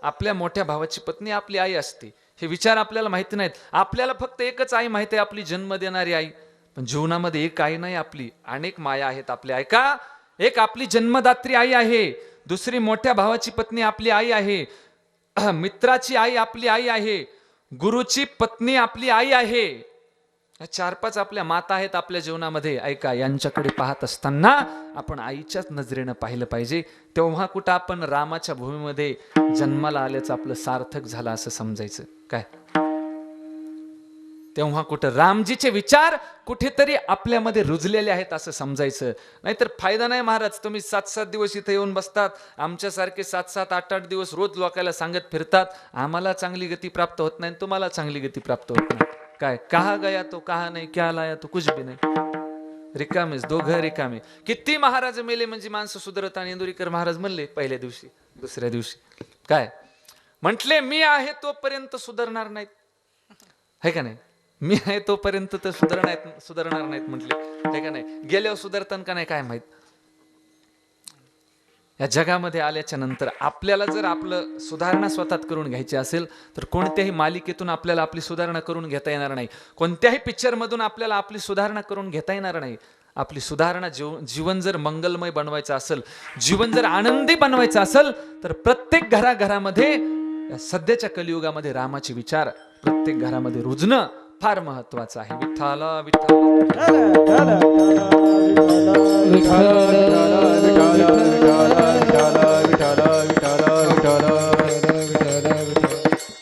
आपल्या मोठ्या भावाची पत्नी आपली आई असते. हे विचार आपल्याला माहिती नाहीत. आपल्याला फक्त एकच आई माहिती आहे, आपली जन्म देणारी आई. पण जीवनामध्ये एक आई नाही, आपली अनेक माया आहेत आपल्या. ऐका, एक आपली जन्मदात्री आई आहे, दुसरी मोठ्या भावाची पत्नी आपली आई आहे, मित्राची आई आपली आई आहे, गुरुची पत्नी आपली आई आहे. या 4-5 आपल्या माता आहेत आपल्या जीवनामध्ये. ऐका, यांच्याकडे पाहत असताना आपण आईच्याच नजरेनं पाहिलं पाहिजे. तेव्हा कुठं आपण रामाच्या भूमीमध्ये जन्माला आल्याचं आपलं सार्थक झालं असं समजायचं काय? तेव्हा कुठं रामजीचे विचार कुठेतरी आपल्यामध्ये रुजलेले आहेत असं समजायचं. नाहीतर फायदा नाही महाराज. तुम्ही 7-7 दिवस इथे येऊन बसतात, आमच्यासारखे 7-7, 8-8 दिवस रोज लोकांना सांगत फिरतात, आम्हाला चांगली गती प्राप्त होत नाही, तुम्हाला चांगली गती प्राप्त होत नाही. काय कहा गया तो कहा नाही, क्या लाया तो कुछ भी नाही. रिकामेच, दोघं रिकामे. किती महाराज मेले म्हणजे माणसं सुधरत. आणि इंदुरीकर महाराज म्हणले पहिल्या दिवशी, दुसऱ्या दिवशी काय म्हटले, मी आहे तोपर्यंत सुधारणार नाहीत, है का नाही? मी आहे तोपर्यंत तर सुधारणार नाहीत म्हटले, ते का नाही, गेल्यावर सुधारताना का नाही काय माहित. या जगामध्ये आल्याच्या नंतर आपल्याला जर आपलं सुधारणा स्वतःत करून घ्यायची असेल तर कोणत्याही मालिकेतून आपल्याला आपली सुधारणा करून घेता येणार नाही. कोणत्याही पिक्चर मधून आपल्याला आपली सुधारणा करून घेता येणार नाही. आपली सुधारणा जीवन जर मंगलमय बनवायचं असेल, जीवन जर आनंदी बनवायचं असेल तर प्रत्येक घराघरामध्ये सध्याच्या कलियुगामध्ये रामाचे विचार प्रत्येक घरामध्ये रुजणं फार महत्वाचं आहे. विठ्ठला विठ्ठला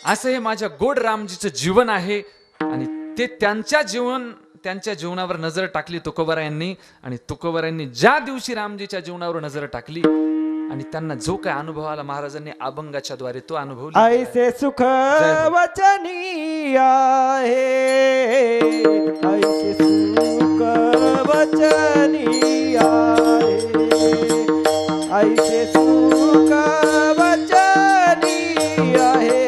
असं हे माझ्या गोड रामजीचं जीवन आहे. आणि ते त्यांच्या जीवनावर नजर टाकली तुकोबारायांनी. आणि तुकोबारायांनी ज्या दिवशी रामजीच्या जीवनावर नजर टाकली आणि त्यांना जो काय अनुभव आला महाराजांनी अभंगाच्या द्वारे तो अनुभव ऐसे सुख वचनी आहे, ऐसे सुख वचनी आहे, ऐसे सुख वचनी आहे,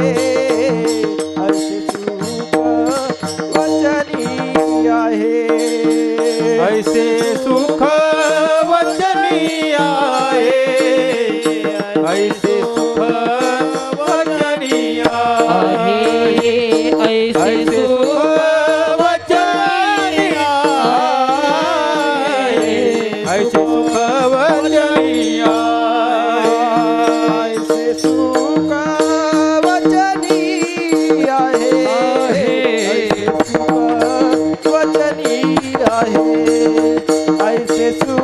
ऐसे सुख वचनी आहे, ऐसे सुख वचनी आहे, ऐसे सुख वचनी आहे, ऐसे सुख वचनी आहे, ऐसे सुख वचनी आहे, ऐसे सुख वचनी आहे, ऐसे सुख वचनी आहे, ऐसे सुख वचनी आहे, ऐसे सुख वचनी आहे, ऐसे सुख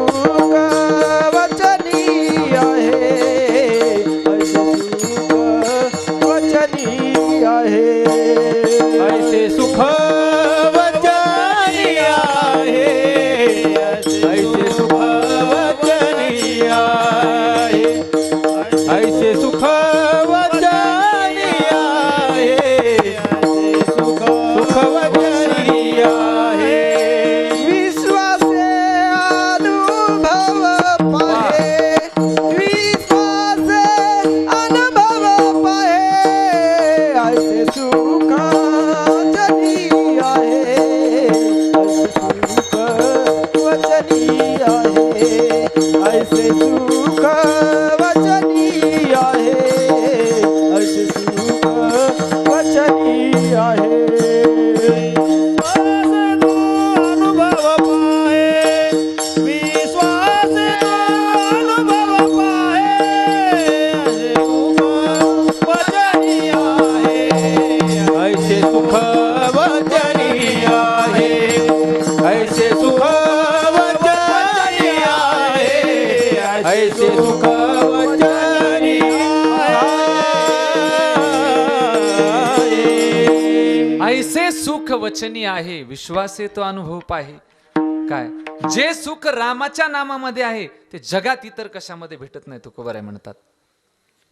वचनी आहे, ऐसे सुख वचनी आहे, ऐसे सुख वचनी आहे, सुख वचनी आहे. विश्वासे अनुभव पाहे, विश्वासे अनुभव पाहे, ऐसे सुख वचनी आहे, ऐसे सुख वचनी आहे, ऐसे सुख वचनी आहे, ऐसे सुख वचनी आहे. अनुभव पाहे, विश्वास अनुभव पाहे, सुख वचनी आहे, ऐसे सुख वचनी आहे, ऐसे सुख वचनी आहे, ऐसे सुख वचनी आहे. ऐसे सुख वचनी आहे, विश्वासे तो अनुभव पाहे. काय जे सुख रामाच्या नामामध्ये आहे ते जगात इतर कशामध्ये भेटत नाही. तुकोबाराय म्हणतात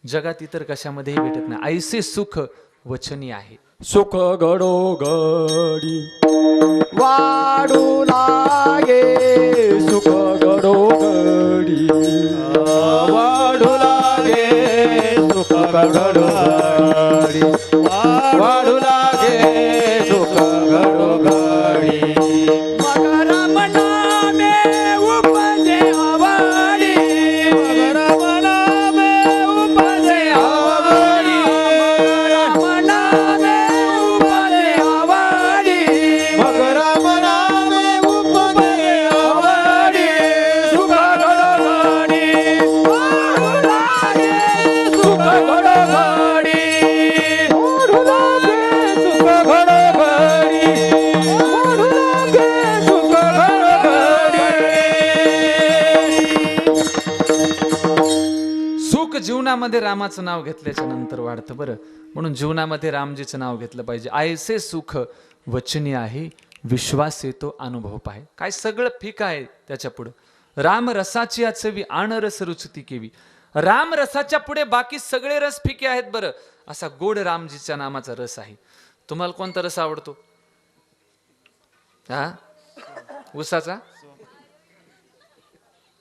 जगात इतर कशामध्येही भेटत नाही. ऐसे सुख वचनी आहे. सुख घडोघडी वाढू लागे, सुख घडोघडी वाढू लागे, सुख घडोघडी वाढू लागे, सुख घडोघडी. मगर मनामे उपजे आवडी, मगर मनामे उपजे आवडी, मनामे उपजे आवडी, मगर मनामे उपजे आवडी, सुख घडोघडी वाढू लागे, सुख घडोघडी वाढू लागे, सुख घडोघडी वाढू लागे, सुख घडोघडी. सुख जीवनामध्ये रामाचं नाव घेतल्याच्या नंतर वाढतं बरं. म्हणून जीवनामध्ये रामजीचं नाव घेतलं पाहिजे. ऐसे सुख वचनी आहे, विश्वास येतो अनुभव पाहे. काय सगळं फिक आहे त्याच्या पुढं. राम रसाची चवी आण रस रुचती केवी. राम रसाच्या पुढे बाकी सगळे रस फिके आहेत बरं. असा गोड रामजीच्या नामाचा रस आहे. तुम्हाला कोणता रस आवडतो? हा, ऊसाचा?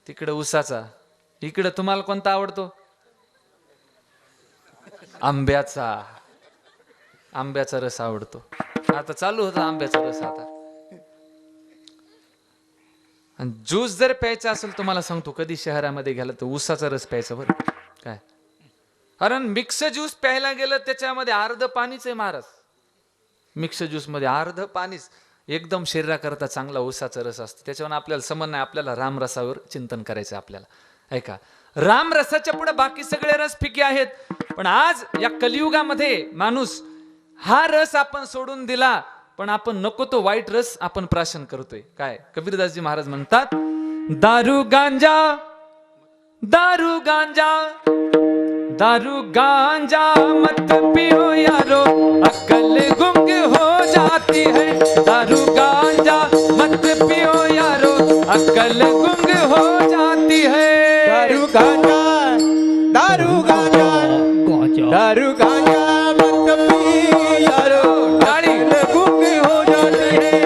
तिकडे ऊसाचा. इकडे तुम्हाला कोणता आवडतो? आंब्याचा. आंब्याचा रस आवडतो. आता चालू होता आंब्याचा रस आता. आणि ज्यूस जर प्यायचा असेल तुम्हाला सांगतो, कधी शहरामध्ये गेला तर ऊसाचा रस प्यायचा बरं. काय कारण मिक्स ज्यूस प्यायला गेलं त्याच्यामध्ये अर्ध पाणीच आहे महाराज. मिक्स ज्यूस मध्ये अर्ध पाणीच, एकदम शरीराकरता चांगला ऊसाचा रस असतो. त्याच्यावर आपल्याला समज नाही, आपल्याला रामरसावर चिंतन करायचं आपल्याला. ऐका, रामरसाच्या पुढे बाकी सगळे रस फिके आहेत. पण आज या कलियुगामध्ये माणूस हा रस आपण सोडून दिला, पण आपण नको तो वाईट रस आपण प्राशन करतोय. काय कबीरदासजी महाराज म्हणतात, दारू गांजा, दारू गांजा, दारू गांजा मत पियो यारो, अक्ल गुंग हो जाती है. दारू गांजा मत पियो यारो, अक्ल गुंग हो जाती है. दारू गांजा, दारू गांजा, दारू गांजा मत पियारो, अक्ल गुंग हो जाती है.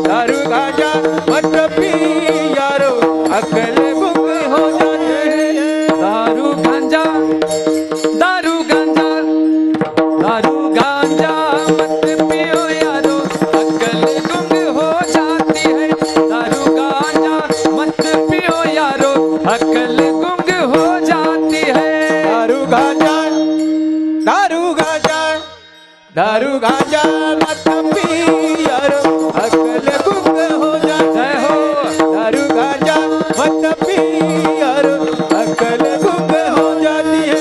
दारू गांजा मत पियारो, अक्ल गुंग हो जाती है. दारू गांजा, दारू गांजा, दारू गांजा मत पियो यारो, अक्ल गुंग हो जाती है. दारू गांजा मत पियो यारो, अक्ल गुंग हो जाती है. दारू गांजा, दारू गांजा, दारू गांजा मत पियारो, अक्ल गुंग हो जाती जय है. हो. दारू गांजा मत पियारो, अक्ल गुंग हो जाती है.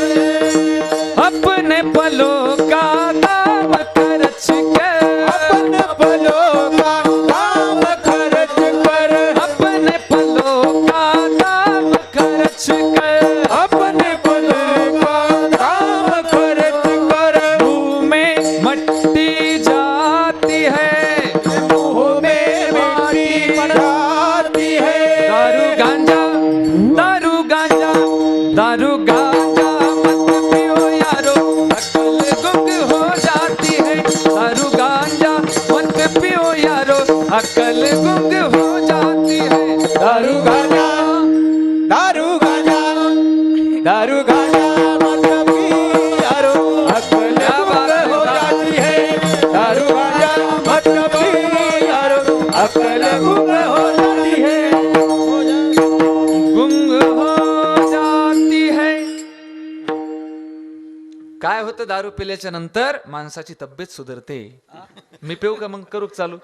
अपने पलों का दाम खर्च कर, अपन पलों का दाम खर्च कर, अपने पलों का दाम खर्च कर, अपने पलों का दाम खर्च कर. मुंह में मट्टी जाती है, मुंह में मिट्टी जाती है. दारू गांजा, दारू गांजा, दारू गांजा मत पियो यारो, अक्ल गुंग हो जाती है. दारू गांजा मत पियो यारो, अक्ल गुंग हो जाती है. दारू गांजा, दारू गांजा, दारू गांजा मत पियारो, अक्ल गुंग हो जाती है. दारू गांजा मत पियारो, अक्ल गुंग हो जाती है. गुंग हो जाती है. काय होतं दारू पिल्याच्या नंतर? माणसाची तब्येत सुधारते. मी पिऊ का मग करू का चालू?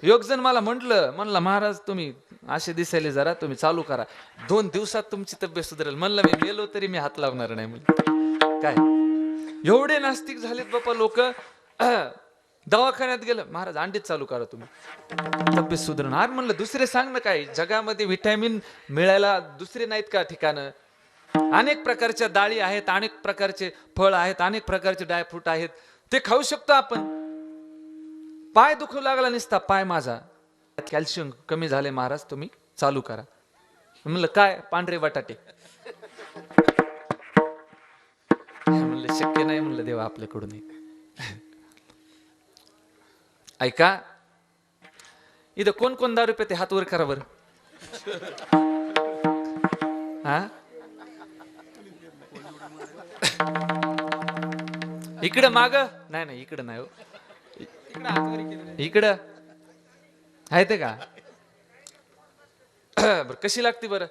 योग जण मला म्हणलं महाराज तुम्ही असे दिसायले, जरा तुम्ही चालू करा, 2 दिवसात तुमची तब्येत सुधारेल. म्हणलं मी मेलो तरी मी हात लावणार नाही. म्हणलं काय एवढे नास्तिक झालेत बापा लोक. दवाखान्यात गेलं, महाराज अंडीत चालू करा तुम्ही, तब्येत सुधारणार. म्हणलं दुसरे सांग ना, काय जगामध्ये व्हिटॅमिन मिळायला दुसरे नाहीत का ठिकाणं? अनेक प्रकारच्या डाळी आहेत, अनेक प्रकारचे फळ आहेत, अनेक प्रकारचे ड्रायफ्रूट आहेत, ते खाऊ शकतो आपण. पाय दुखू लागला नसता पाय माझा, कॅल्शियम कमी झाले महाराज, तुम्ही चालू करा. म्हणलं काय? पांढरे बटाटे. म्हणलं शक्य नाही, म्हणलं देवा आपल्याकडून एक. ऐका, इथं कोण कोण दारू पिते? हात वर करा बर. हा, इकडं माग नाही, नाही इकडं नाही हो, इकडं आहे ते का? बर कशी लागते बर?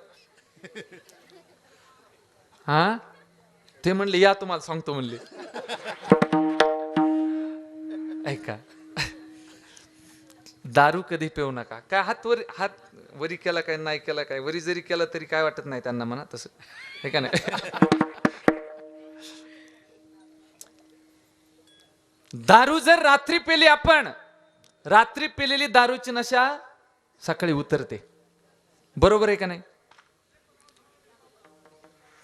हा, ते म्हणले या तुम्हाला सांगतो म्हणले. ऐका, दारू कधी पिऊ नका. काय हात वरी केला काय नाही केला काय, वरी जरी केला तरी काय वाटत नाही त्यांना, म्हणा तसं हे का नाही. दारू जर रात्री पेली आपण, रात्री पेलेली दारूची नशा सकाळी उतरते, बरोबर आहे का नाही?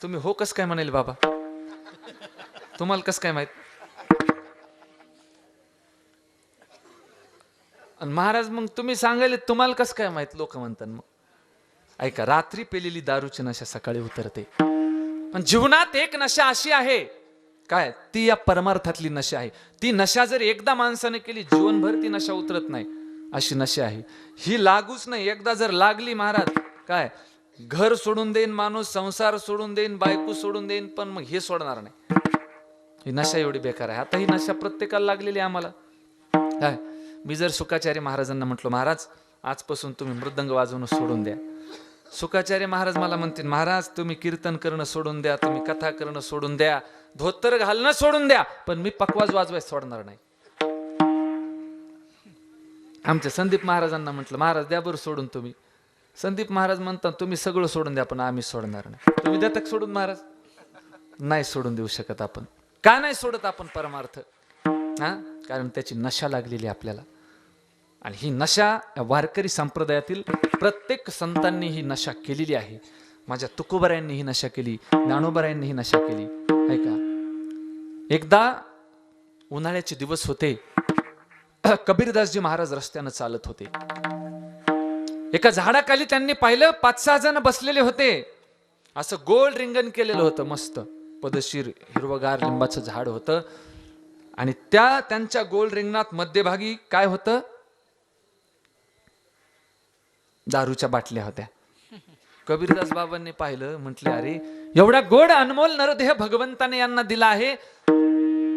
तुम्ही हो कस काय म्हणाले बाबा? तुम्हाला कस काय माहित? आणि महाराज मग तुम्ही सांगायले तुम्हाला कस काय माहित? लोक म्हणतात. मग ऐका, रात्री पेलेली दारूची नशा सकाळी उतरते. पण जीवनात एक नशा अशी आहे, काय ती या परमार्थातली नशा आहे. ती नशा जर एकदा माणसाने केली, जीवनभर ती नशा उतरत नाही, अशी नशा आहे. ही लागूच नाही. एकदा जर लागली महाराज, काय घर सोडून देईन माणूस, संसार सोडून देईन, बायको सोडून देईन, पण मग हे सोडणार नाही. ही नशा एवढी बेकार आहे. आता ही नशा प्रत्येकाला लागलेली आहे आम्हाला. काय मी जर सुखाचार्य महाराजांना म्हटलो, महाराज आजपासून तुम्ही मृदंग वाजवणं सोडून द्या, सुखाचार्य महाराज मला म्हणतील, महाराज तुम्ही कीर्तन करणं सोडून द्या, तुम्ही कथा करणं सोडून द्या, धोतर घालणं सोडून द्या, पण मी पकवाज वाजवाय सोडणार नाही. आमच्या संदीप महाराजांना म्हटलं, महाराज द्या बरं सोडून तुम्ही. संदीप महाराज म्हणतात, तुम्ही सगळं सोडून द्या पण आम्ही सोडणार नाही. तुम्ही देता सोडून महाराज? नाही सोडून देऊ शकत आपण. का नाही सोडत आपण परमार्थ? हा, कारण त्याची नशा लागलेली आपल्याला. आणि ही नशा या वारकरी संप्रदायातील प्रत्येक संतांनी ही नशा केलेली आहे. माझ्या तुकोबरायांनी ही नशा केली, ज्ञानोबरायांनी ही नशा केली. ऐका, एकदा उन्हाळ्याचे दिवस होते, कबीरदासजी महाराज रस्त्यानं चालत होते. एका झाडाखाली त्यांनी पाहिलं 5-6 जण बसलेले होते. असं गोल रिंगण केलेलं होतं, मस्त पदशीर हिरवगार लिंबाचं झाड होतं. आणि त्यांच्या गोल रिंगणात मध्यभागी काय होतं? दारूच्या बाटल्या होत्या. कबीरदास बाबांनी पाहिलं, म्हटले, अरे एवढा गोड अनमोल नरदेह भगवंताने यांना दिला आहे,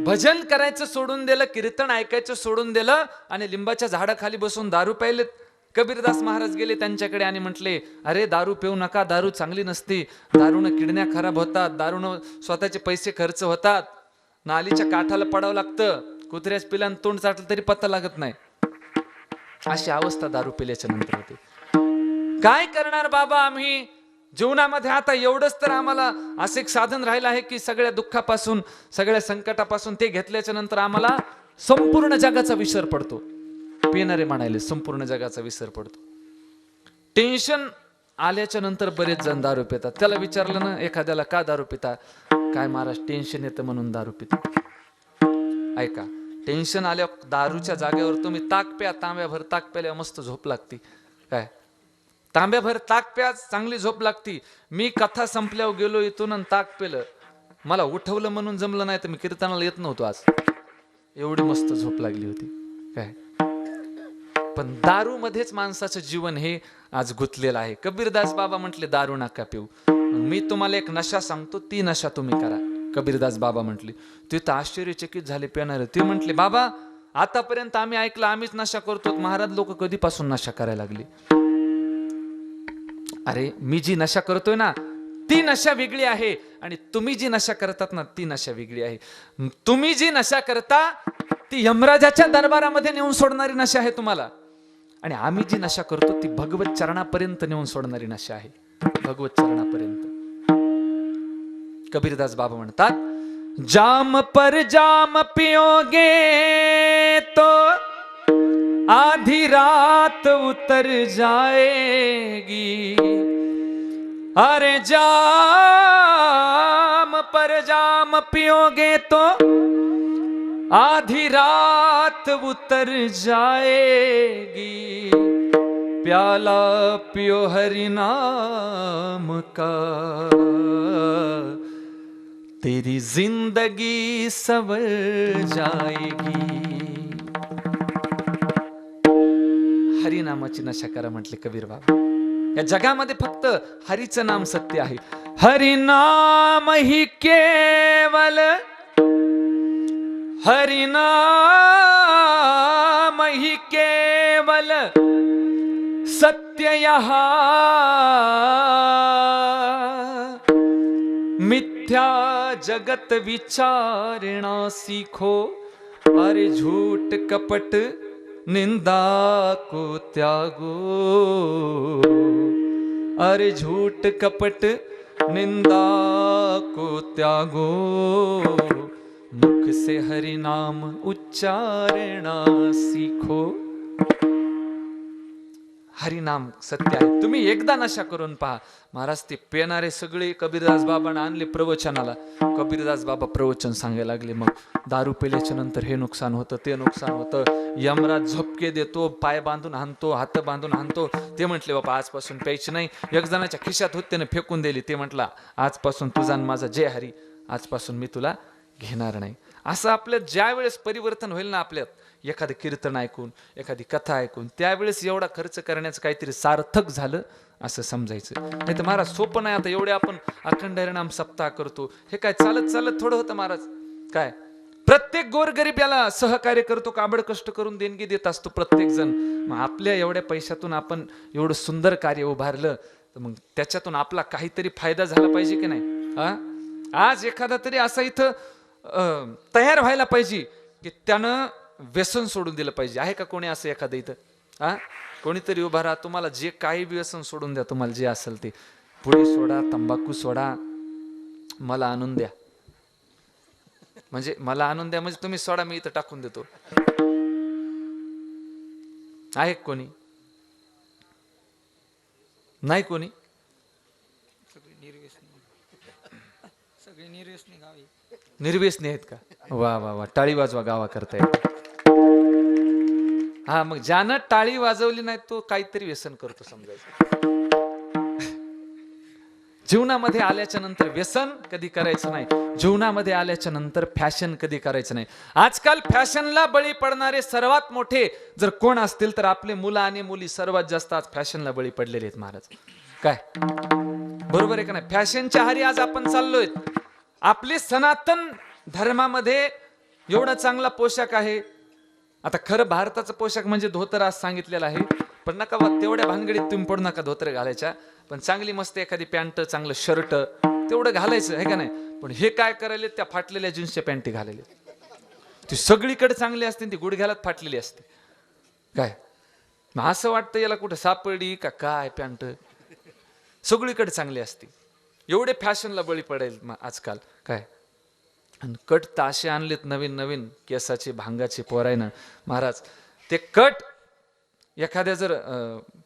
भजन करायचं सोडून दिलं, कीर्तन ऐकायचं सोडून दिलं आणि लिंबाच्या झाडाखाली बसून दारू प्यायलेत. कबीरदास महाराज गेले त्यांच्याकडे आणि म्हटले, अरे दारू पिऊ नका, दारू चांगली नसती, दारूनं किडण्या खराब होतात, दारूनं स्वतःचे पैसे खर्च होतात, नालीच्या काठाला पडावं लागतं, कुत्र्याच पिलान तोंड चाटलं तरी पत्ता लागत नाही. अशी अवस्था दारू पिल्याच्या नंतर होते. काय करणार बाबा आम्ही जीवनामध्ये? आता एवढंच तर आम्हाला असं एक साधन राहिलं आहे की सगळ्या दुःखापासून, सगळ्या संकटापासून ते घेतल्याच्या नंतर आम्हाला संपूर्ण जगाचा विसर पडतो. पिणारे म्हणाले, संपूर्ण जगाचा विसर पडतो. टेन्शन आल्याच्या नंतर बरेच जण दारू पितात. त्याला विचारलं ना एखाद्याला, का दारू पिता? काय महाराज टेन्शन येतं म्हणून दारू पिता. ऐका, टेन्शन आल्यावर दारूच्या जागेवर तुम्ही ताक प्या, तांब्याभर ताक प्यायला मस्त झोप लागती. काय तांब्याभर ताक प्या, चांगली झोप लागती. मी कथा संपल्यावर गेलो इथून आणि ताक पेलं, मला उठवलं म्हणून जमलं नाही तर मी कीर्तनाला येत नव्हतो आज, एवढी मस्त झोप लागली होती. काय पण दारू मध्येच माणसाचं जीवन हे आज गुंतलेलं आहे. कबीरदास बाबा म्हटले, दारू नका पिऊ. मी तुम्हाला एक नशा सांगतो, ती नशा तुम्ही करा. कबीरदास बाबा म्हटले. ते तर आश्चर्यचकित झाले पिणारे. ते म्हटले, बाबा आतापर्यंत आम्ही ऐकलं आम्हीच नशा करतो, महाराज लोक कधीपासून नशा करायला लागली? अरे मी जी नशा करतोय ना ती नशा वेगळी आहे आणि तुम्ही जी नशा करतात ना ती नशा वेगळी आहे. तुम्ही जी नशा करता ती यमराजाच्या दरबारामध्ये नेऊन सोडणारी नशा आहे तुम्हाला, आणि आम्ही जी नशा करतो ती भगवत चरणापर्यंत नेऊन सोडणारी नशा आहे. भगवत चरणापर्यंत. कबीरदास बाबा म्हणतात, जाम पर जाम पियोगे तो आधी रात उतर जाएगी, अरे जाम पर जाम पियोगे तो आधी रात उतर जाएगी, प्याला पियो हरि नाम का तेरी जिंदगी संवर जाएगी. हरिनामाची नशा करा म्हटले कबीर बाबा. या जगामध्ये फक्त हरीचं नाम सत्य आहे. हरिनाम ही केवल, हरिनाम ही केवल सत्य यहाँ, मिथ्या जगत विचारना सीखो, अरे झूठ कपट निंदा को त्यागो, अरे झूठ कपट निंदा को त्यागो, मुख से हरि नाम उच्चारणा सीखो. हरि नाम सत्य आहे. तुम्ही एकदा नशा करून पहा. महाराज ते पेणारे सगळे कबीरदास बाबांना आणले प्रवचनाला. कबीरदास बाबा प्रवचन सांगायला लागले. मग दारू पेल्याच्या नंतर हे नुकसान होतं, ते नुकसान होतं, यमराज झपके देतो, पाय बांधून हाणतो, हात बांधून हाणतो. ते म्हटले, बाबा आजपासून प्यायची नाही. एक जणाच्या खिशात होत त्याने फेकून दिली. ते म्हटला, आजपासून तुझा माझा जय हरी, आजपासून मी तुला घेणार नाही. असं आपल्यात ज्या वेळेस परिवर्तन होईल ना, आपल्यात एखादं कीर्तन ऐकून, एखादी कथा ऐकून, त्यावेळेस एवढा खर्च करण्याचं काहीतरी सार्थक झालं असं समजायचं. नाही तर महाराज सोपं नाही. आता एवढे आपण अखंड हरिनाम सप्ताह करतो, हे काय चालत चालत थोडं होतं महाराज. काय प्रत्येक गोरगरीब याला सहकार्य करतो, काबड कष्ट करून देणगी देत असतो प्रत्येक जण. मग आपल्या एवढ्या पैशातून आपण एवढं सुंदर कार्य उभारलं तर मग त्याच्यातून आपला काहीतरी फायदा झाला पाहिजे की नाही. आज एखादा तरी असा इथं तयार व्हायला पाहिजे की त्यानं व्यसन सोडून दिलं पाहिजे. आहे का कोणी असं एखादं इथं? कोणीतरी उभा राहा, तुम्हाला जे काही व्यसन सोडून द्या, तुम्हाला जे असेल ते, पुडी सोडा, तंबाखू सोडा, मला आणून द्या. म्हणजे मला आणून द्या म्हणजे तुम्ही सोडा, मी इथं टाकून देतो. आहे कोणी? नाही कोणी? निर्व्यसनी आहेत का? वा वा वा, टाळी वाजवा गावा करताय. हा, मग ज्यानं टाळी वाजवली नाही तो काहीतरी व्यसन करतो समजायचं. जीवनामध्ये आल्याच्या नंतर व्यसन कधी करायचं नाही. जीवनामध्ये आल्याच्या नंतर फॅशन कधी करायचं नाही. आजकाल फॅशनला बळी पडणारे सर्वात मोठे जर कोण असतील तर आपले मुलं आणि मुली सर्वात जास्त आज फॅशनला बळी पडलेले आहेत महाराज. काय बरोबर आहे का नाही? फॅशनच्या आहारी आज आपण चाललोय. आपले सनातन धर्मामध्ये एवढा चांगला पोशाख आहे. आता खरं भारताचा पोशाख म्हणजे धोतर आज सांगितलेला आहे, पण नका तेवढ्या भानगडीत तुम्ही पडू नका धोतर घालायच्या. पण चांगली मस्त एखादी पॅन्ट, चांगलं शर्ट तेवढं घालायचं आहे का नाही. पण हे काय करायले, त्या फाटलेल्या जीन्सच्या पॅन्टी घालेले. ती सगळीकडे चांगली असते, ती गुडघ्यालाच फाटलेली असते. काय मग असं वाटतं याला कुठं सापडली का काय पॅन्ट? सगळीकडे चांगली असते. एवढे फॅशनला बळी पडेल आजकाल. काय आणि कट ताशे आणलेत नवीन नवीन केसाचे, भांगाचे पोरायनं महाराज. ते कट एखाद्या जर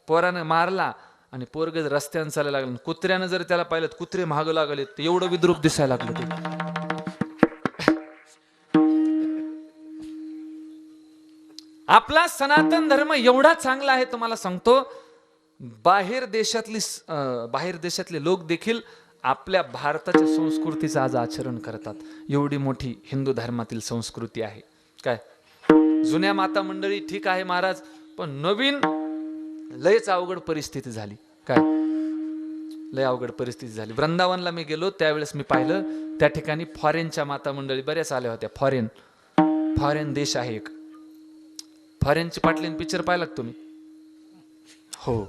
पोरानं मारला आणि पोरग जर रस्त्यानं चालायला लागलं, कुत्र्यानं जर त्याला पाहिलं, कुत्रे महाग लागले, ते एवढं विद्रूप दिसायला लागलं. ते आपला सनातन धर्म एवढा चांगला आहे तुम्हाला सांगतो. बाहेर देशातले लोक देखील आपल्या भारताच्या संस्कृतीचं आज आचरण करतात. एवढी मोठी हिंदू धर्मातील संस्कृती आहे. काय जुन्या माता मंडळी ठीक आहे महाराज, पण नवीन लयच अवघड परिस्थिती झाली. काय लय अवघड परिस्थिती झाली. वृंदावनला मी गेलो त्यावेळेस मी पाहिलं त्या ठिकाणी फॉरेनच्या माता मंडळी बऱ्याच आल्या होत्या. फॉरेन देश आहे एक. फॉरेनची पाटलीन पिक्चर पाहिला तुम्ही? हो,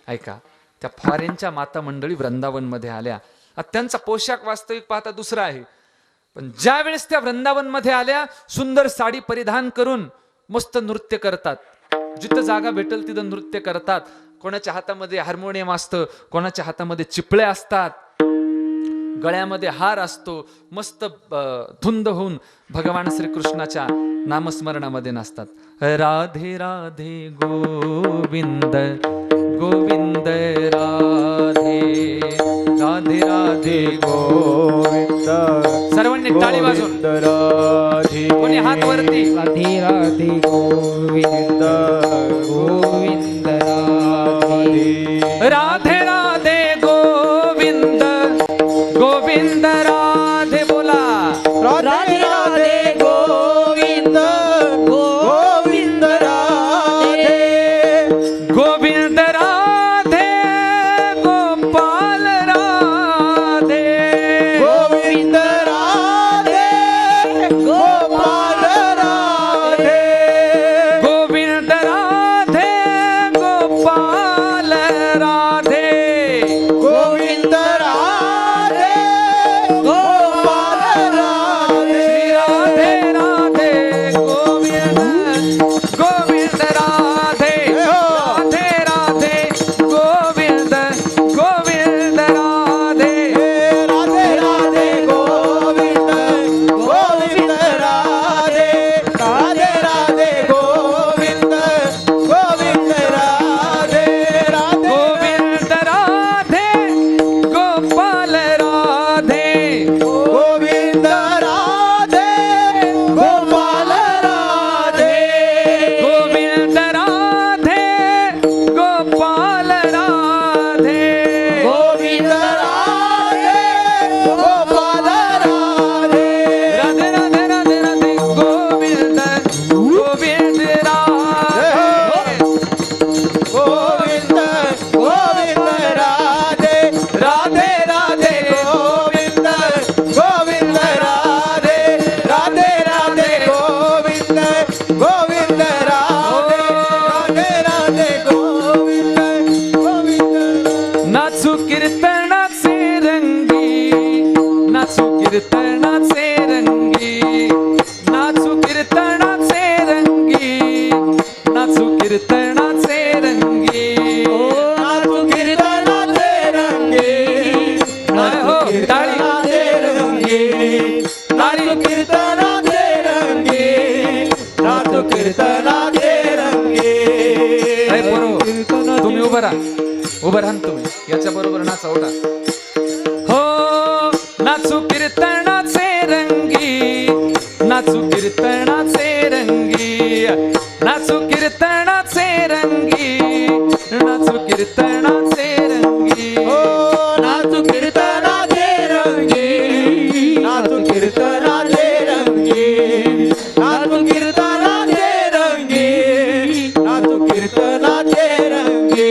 ऐका, त्या फॉरेनच्या माता मंडळी वृंदावनमध्ये आल्या. त्यांचा पोशाख वास्तविक पाहता दुसरा आहे, पण ज्या वेळेस त्या वृंदावनमध्ये आल्या, सुंदर साडी परिधान करून मस्त नृत्य करतात. जिथं जागा भेटेल तिथं नृत्य करतात. कोणाच्या हातामध्ये हार्मोनियम असतं, कोणाच्या हातामध्ये चिपळे असतात, गळ्यामध्ये हार असतो. मस्त धुंद होऊन भगवान श्रीकृष्णाच्या नामस्मरणामध्ये नाचतात. राधे राधे गोविंद गोविंद राधे राधे राधे गोविंद. सर्वांनी टाळी वाजवून राधे, कोणी हात वरती. राधे राधे गोविंद गोविंद राधे राधे राधे गोविंद गोविंद राधे. बोला राधे राधे गोविंद गोविंद राधे गोविंद राधे गोपाल राधे गोविंद राधे गोपाल राधे गोविंद राधे गोपाल राधे गोविंद राधे गोपाल राधे श्री राधे राधे गोविंद गोविंद राधे राधे राधे गोविंद गोविंद राधे राधे राधे गोविंद कीर्तनाचे रंगी, नाचू कीर्तनाचे रंगी, नाचू कीर्तनाचे रंगी. नाचू कीर्तनाचे रंगी, हो, टाळी. नाचू कीर्तनाचे रंगी, नाचू कीर्तनाचे रंगी. अरे पोरो, तुम्ही उभं राहा, उभं राहा ना तुम्ही, याच्या बरोबर नाचा उठा. हो, नाचू कीर्तनाचे रंगी, नाचू कीर्तनाचे रंगी, नाचू कीर्तनाचे रंगी, नाचू कीर्तनाचे रंगी. हो, नाचू कीर्तनाचे रंगी, नाचू कीर्तनाचे रंगी, नाचू कीर्तनाचे रंगी, नाचू कीर्तनाचे रंगी.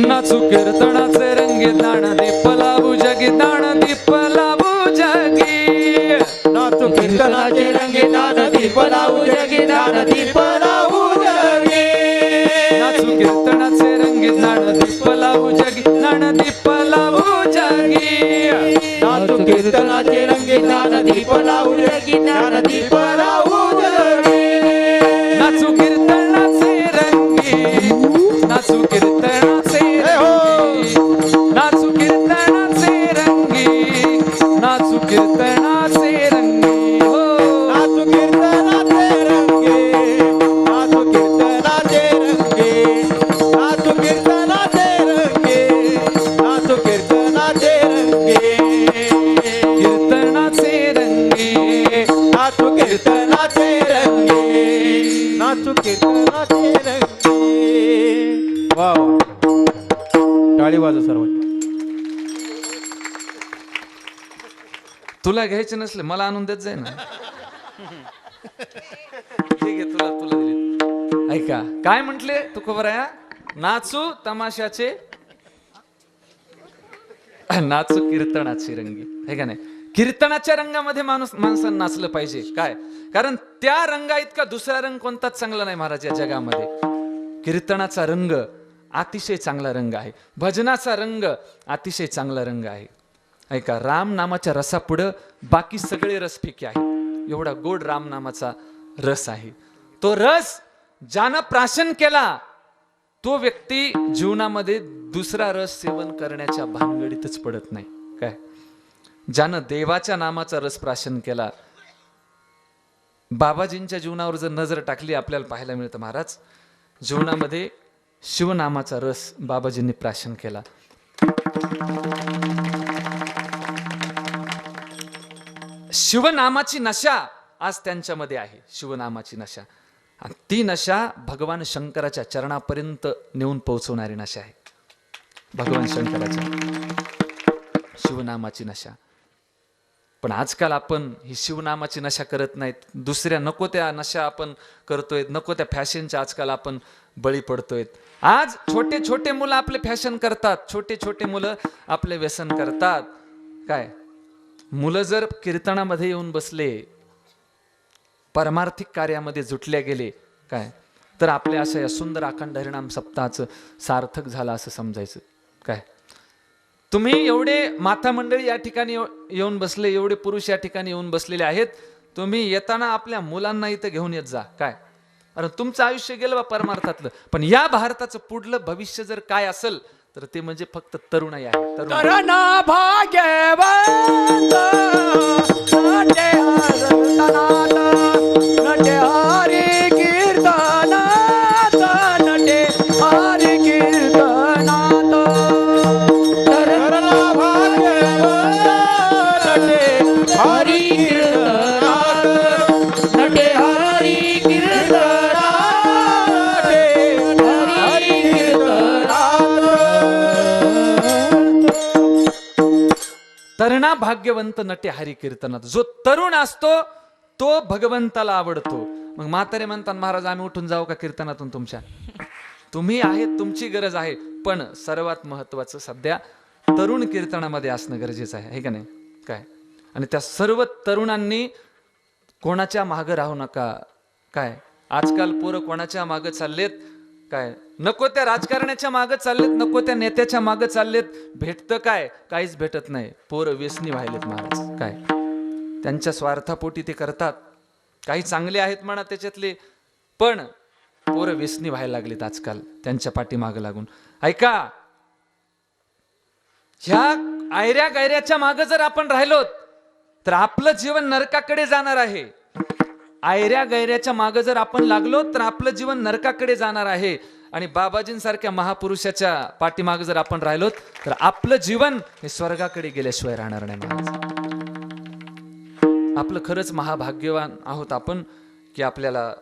नाचू कीर्तनाचे रंगी, दाण दीप लावू जगी, दाण दीप लावू जगी. नाचू कीर्तनाचे रंगी, दान दीप लावू जगी, दान दीप लावू जगी. नाचू कीर्तनाचे रंगी, दाण दीप लावू जगी, दाण दीप लावू जगी. नाचू कीर्तनाचे रंगी, दान दीप लावू जगी, दान दीप लावू जगी. नाचू कीर्तनाचे रंगी, नाचू कीर्तनाचे रंगी, नाचू कीर्तनाचे रंगी, नाचू कीर्तनाचे रंगी. हो, नाचू कीर्तनाचे रंगी, नाचू कीर्तनाचे रंगी, नाचू कीर्तनाचे रंगी, नाचू कीर्तनाचे रंगी. कीर्तनाचे रंगी, नाचू कीर्तनाचे रंगी, नाचू कीर्तनाचे रंगी. वा वा, टाळी वाजव सर्वांनी. तुला घ्यायचे नसले मला आणून देत जाय ना. ठीक आहे, तुला तुला दिली. ऐका काय म्हंटले तुकोबराया, नाचू तमाशाचे, नाचू कीर्तनाची रंगी, है का नाही. कीर्तनाच्या रंगामध्ये माणसानं नाचलं पाहिजे. काय कारण त्या रंगा इतका दुसरा रंग कोणताच चांगला नाही महाराज या जगामध्ये. कीर्तनाचा रंग अतिशय चांगला रंग आहे, भजनाचा रंग अतिशय चांगला रंग आहे. ऐका, राम नामाच्या रसापुढं बाकी सगळे रस फिके आहे. एवढा गोड राम नामाचा रस आहे. तो रस ज्यानं प्राशन केला तो व्यक्ती जीवनामध्ये दुसरा रस सेवन करण्याच्या भानगडीतच पडत नाही. काय ज्यानं देवाच्या नामाचा रस प्राशन केला, बाबाजींच्या जीवनावर जर नजर टाकली आपल्याला पाहायला मिळतं महाराज, जीवनामध्ये शिवनामाचा रस बाबाजींनी प्राशन केला. शिवनामाची नशा आज त्यांच्यामध्ये आहे. शिवनामाची नशा, आणि ती नशा भगवान शंकराच्या चरणापर्यंत नेऊन पोहोचवणारी नशा आहे. भगवान शंकराच्या शिवनामाची नशा. पण आजकाल आपण ही शिवनामाची नशा करत नाहीत, दुसऱ्या नको त्या नशा आपण करतोय, नको त्या फॅशनच्या आजकाल आपण बळी पडतोय. आज छोटे छोटे मुलं आपले फॅशन करतात, छोटे छोटे मुलं आपले व्यसन करतात. काय मुलं जर कीर्तनामध्ये येऊन बसले, परमार्थिक कार्यामध्ये जुटले गेले, काय तर आपल्या अशा या सुंदर अखंड हरिनाम सप्ताहाचं सार्थक झालं असं समजायचं. काय तुम्ही एवढे माता मंडळी या ठिकाणी येऊन बसले, एवढे पुरुष या ठिकाणी येऊन बसलेले आहेत, तुम्ही येताना आपल्या मुलांना इथं घेऊन येत जा. काय अरे तुमचं आयुष्य गेलं बा परमार्थातलं, पण या भारताचं पुढलं भविष्य जर काय असेल तर ते म्हणजे फक्त तरुणाई आहे. तरुण भाग्यवंत नटे हरतनाथ, नटे हरी कीर्तनाथ, नटे हरी कीर्तनाथ. तरण भाग्यवंत नटे हरी कीर्तनाथ, नटे हरी कीर्तनाथ, नटे हरी कीर्तनाथ. तरुणा भाग्यवंत नटे हरी कीर्तनात. जो तरुण असतो तो भगवंताला आवडतो. मग म्हातारे म्हणतात महाराज आम्ही उठून जाऊ का कीर्तनातून तुमच्या? तुम्ही आहेत, तुमची गरज आहे, पण सर्वात महत्वाचं सध्या तरुण कीर्तनामध्ये असणं गरजेचं आहे का नाही. काय आणि त्या सर्व तरुणांनी कोणाच्या मागं राहू नका. काय आजकाल पोरं कोणाच्या मागं चाललेत, काय नको त्या राजकारण्याच्या मागं चाललेत, नको त्या नेत्याच्या मागं चाललेत. भेटतं काय? काहीच भेटत नाही. पोरं व्यसनी व्हायलेत महाराज. काय त्यांच्या स्वार्थापोटी ते करतात. काही चांगले आहेत म्हणा त्याच्यातले, पण पोरं व्यसनी व्हायला लागलीत आजकाल त्यांच्या पाठीमागं लागून. ऐका, ह्या आयऱ्या गायऱ्याच्या मागं जर आपण राहिलोत तर आपलं जीवन नरकाकडे जाणार आहे. आयऱ्या गैऱ्याच्या मागं जर आपण लागलो तर आपलं जीवन नरकाकडे जाणार आहे. आणि बाबाजींसारख्या महापुरुषाच्या पाठीमागं जर आपण राहिलो तर आपलं जीवन हे स्वर्गाकडे गेल्याशिवाय राहणार नाही. आपलं खरंच महाभाग्यवान आहोत आपण की आपल्याला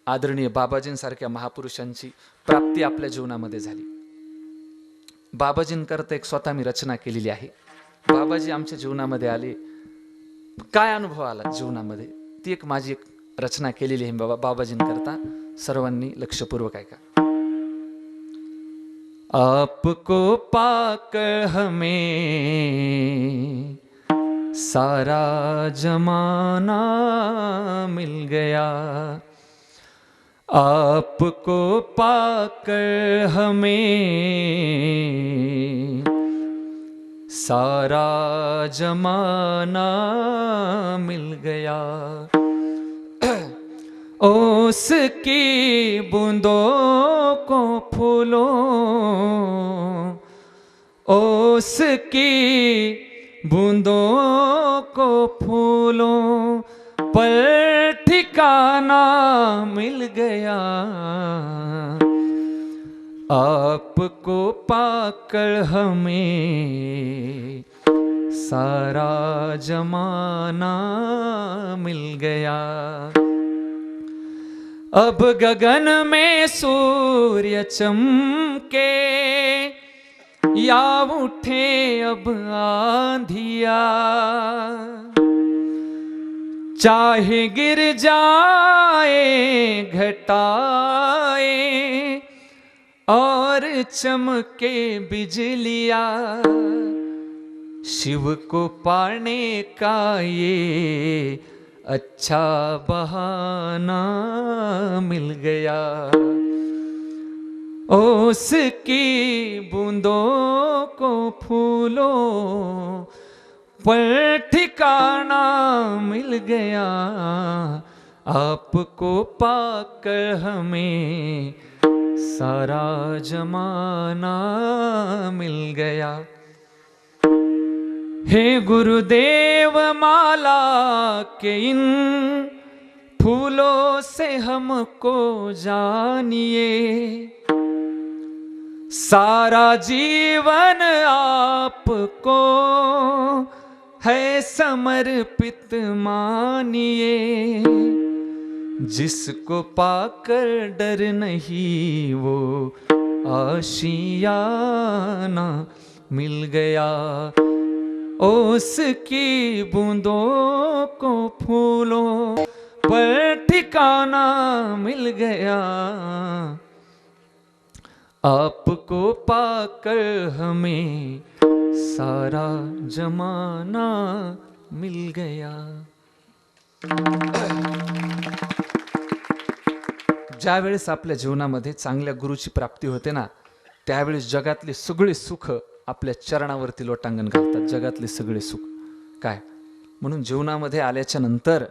आदरणीय बाबाजींसारख्या महापुरुषांची प्राप्ती आपल्या जीवनामध्ये झाली. बाबाजींकरता एक स्वतः मी रचना केलेली आहे. बाबाजी आमच्या जीवनामध्ये आले, काय अनुभव आला जीवनामध्ये, ती एक माझी एक रचना केलेली आहे बाबाजींकरता. सर्वांनी लक्षपूर्वक ऐका. आपको पाकर हमें सारा जमाना मिल गया, आपको पाकर हमें सारा जमाना मिल गया, उसकी बूंदों को फूलों, उसकी बूंदों को फूलों पर ठिकाना मिल गया, आपको पाकर हमें सारा जमाना मिल गया. अब गगन में सूर्य चमके या उठे अब आंधिया, चाहे गिर जाए घटाए और चमके बिजलिया, शिव को पाने का ये अच्छा बहाना मिल गया, उसकी बूंदों को फूलों पर ठिकाना मिल गया, आपको पाकर हमें सारा जमाना मिल गया. हे गुरुदेव माला के इन फूलों से हमको जानिए, सारा जीवन आपको है समर्पित मानिए, जिसको पाकर डर नहीं वो आशियाना मिल गया, उसकी बूंदों को फूलों पर ठिकाना मिल गया, आपको पाकर हमें सारा जमाना मिल गया. ज्या वेळेस आपल्या जीवनामध्ये चांगल्या गुरुची प्राप्ती होते ना, त्यावेळेस जगातले सगळे सुख आपल्या चरणावरती लोटांगण घालतात. जगातले सगळे सुख काय, म्हणून जीवनामध्ये आल्याच्या नंतर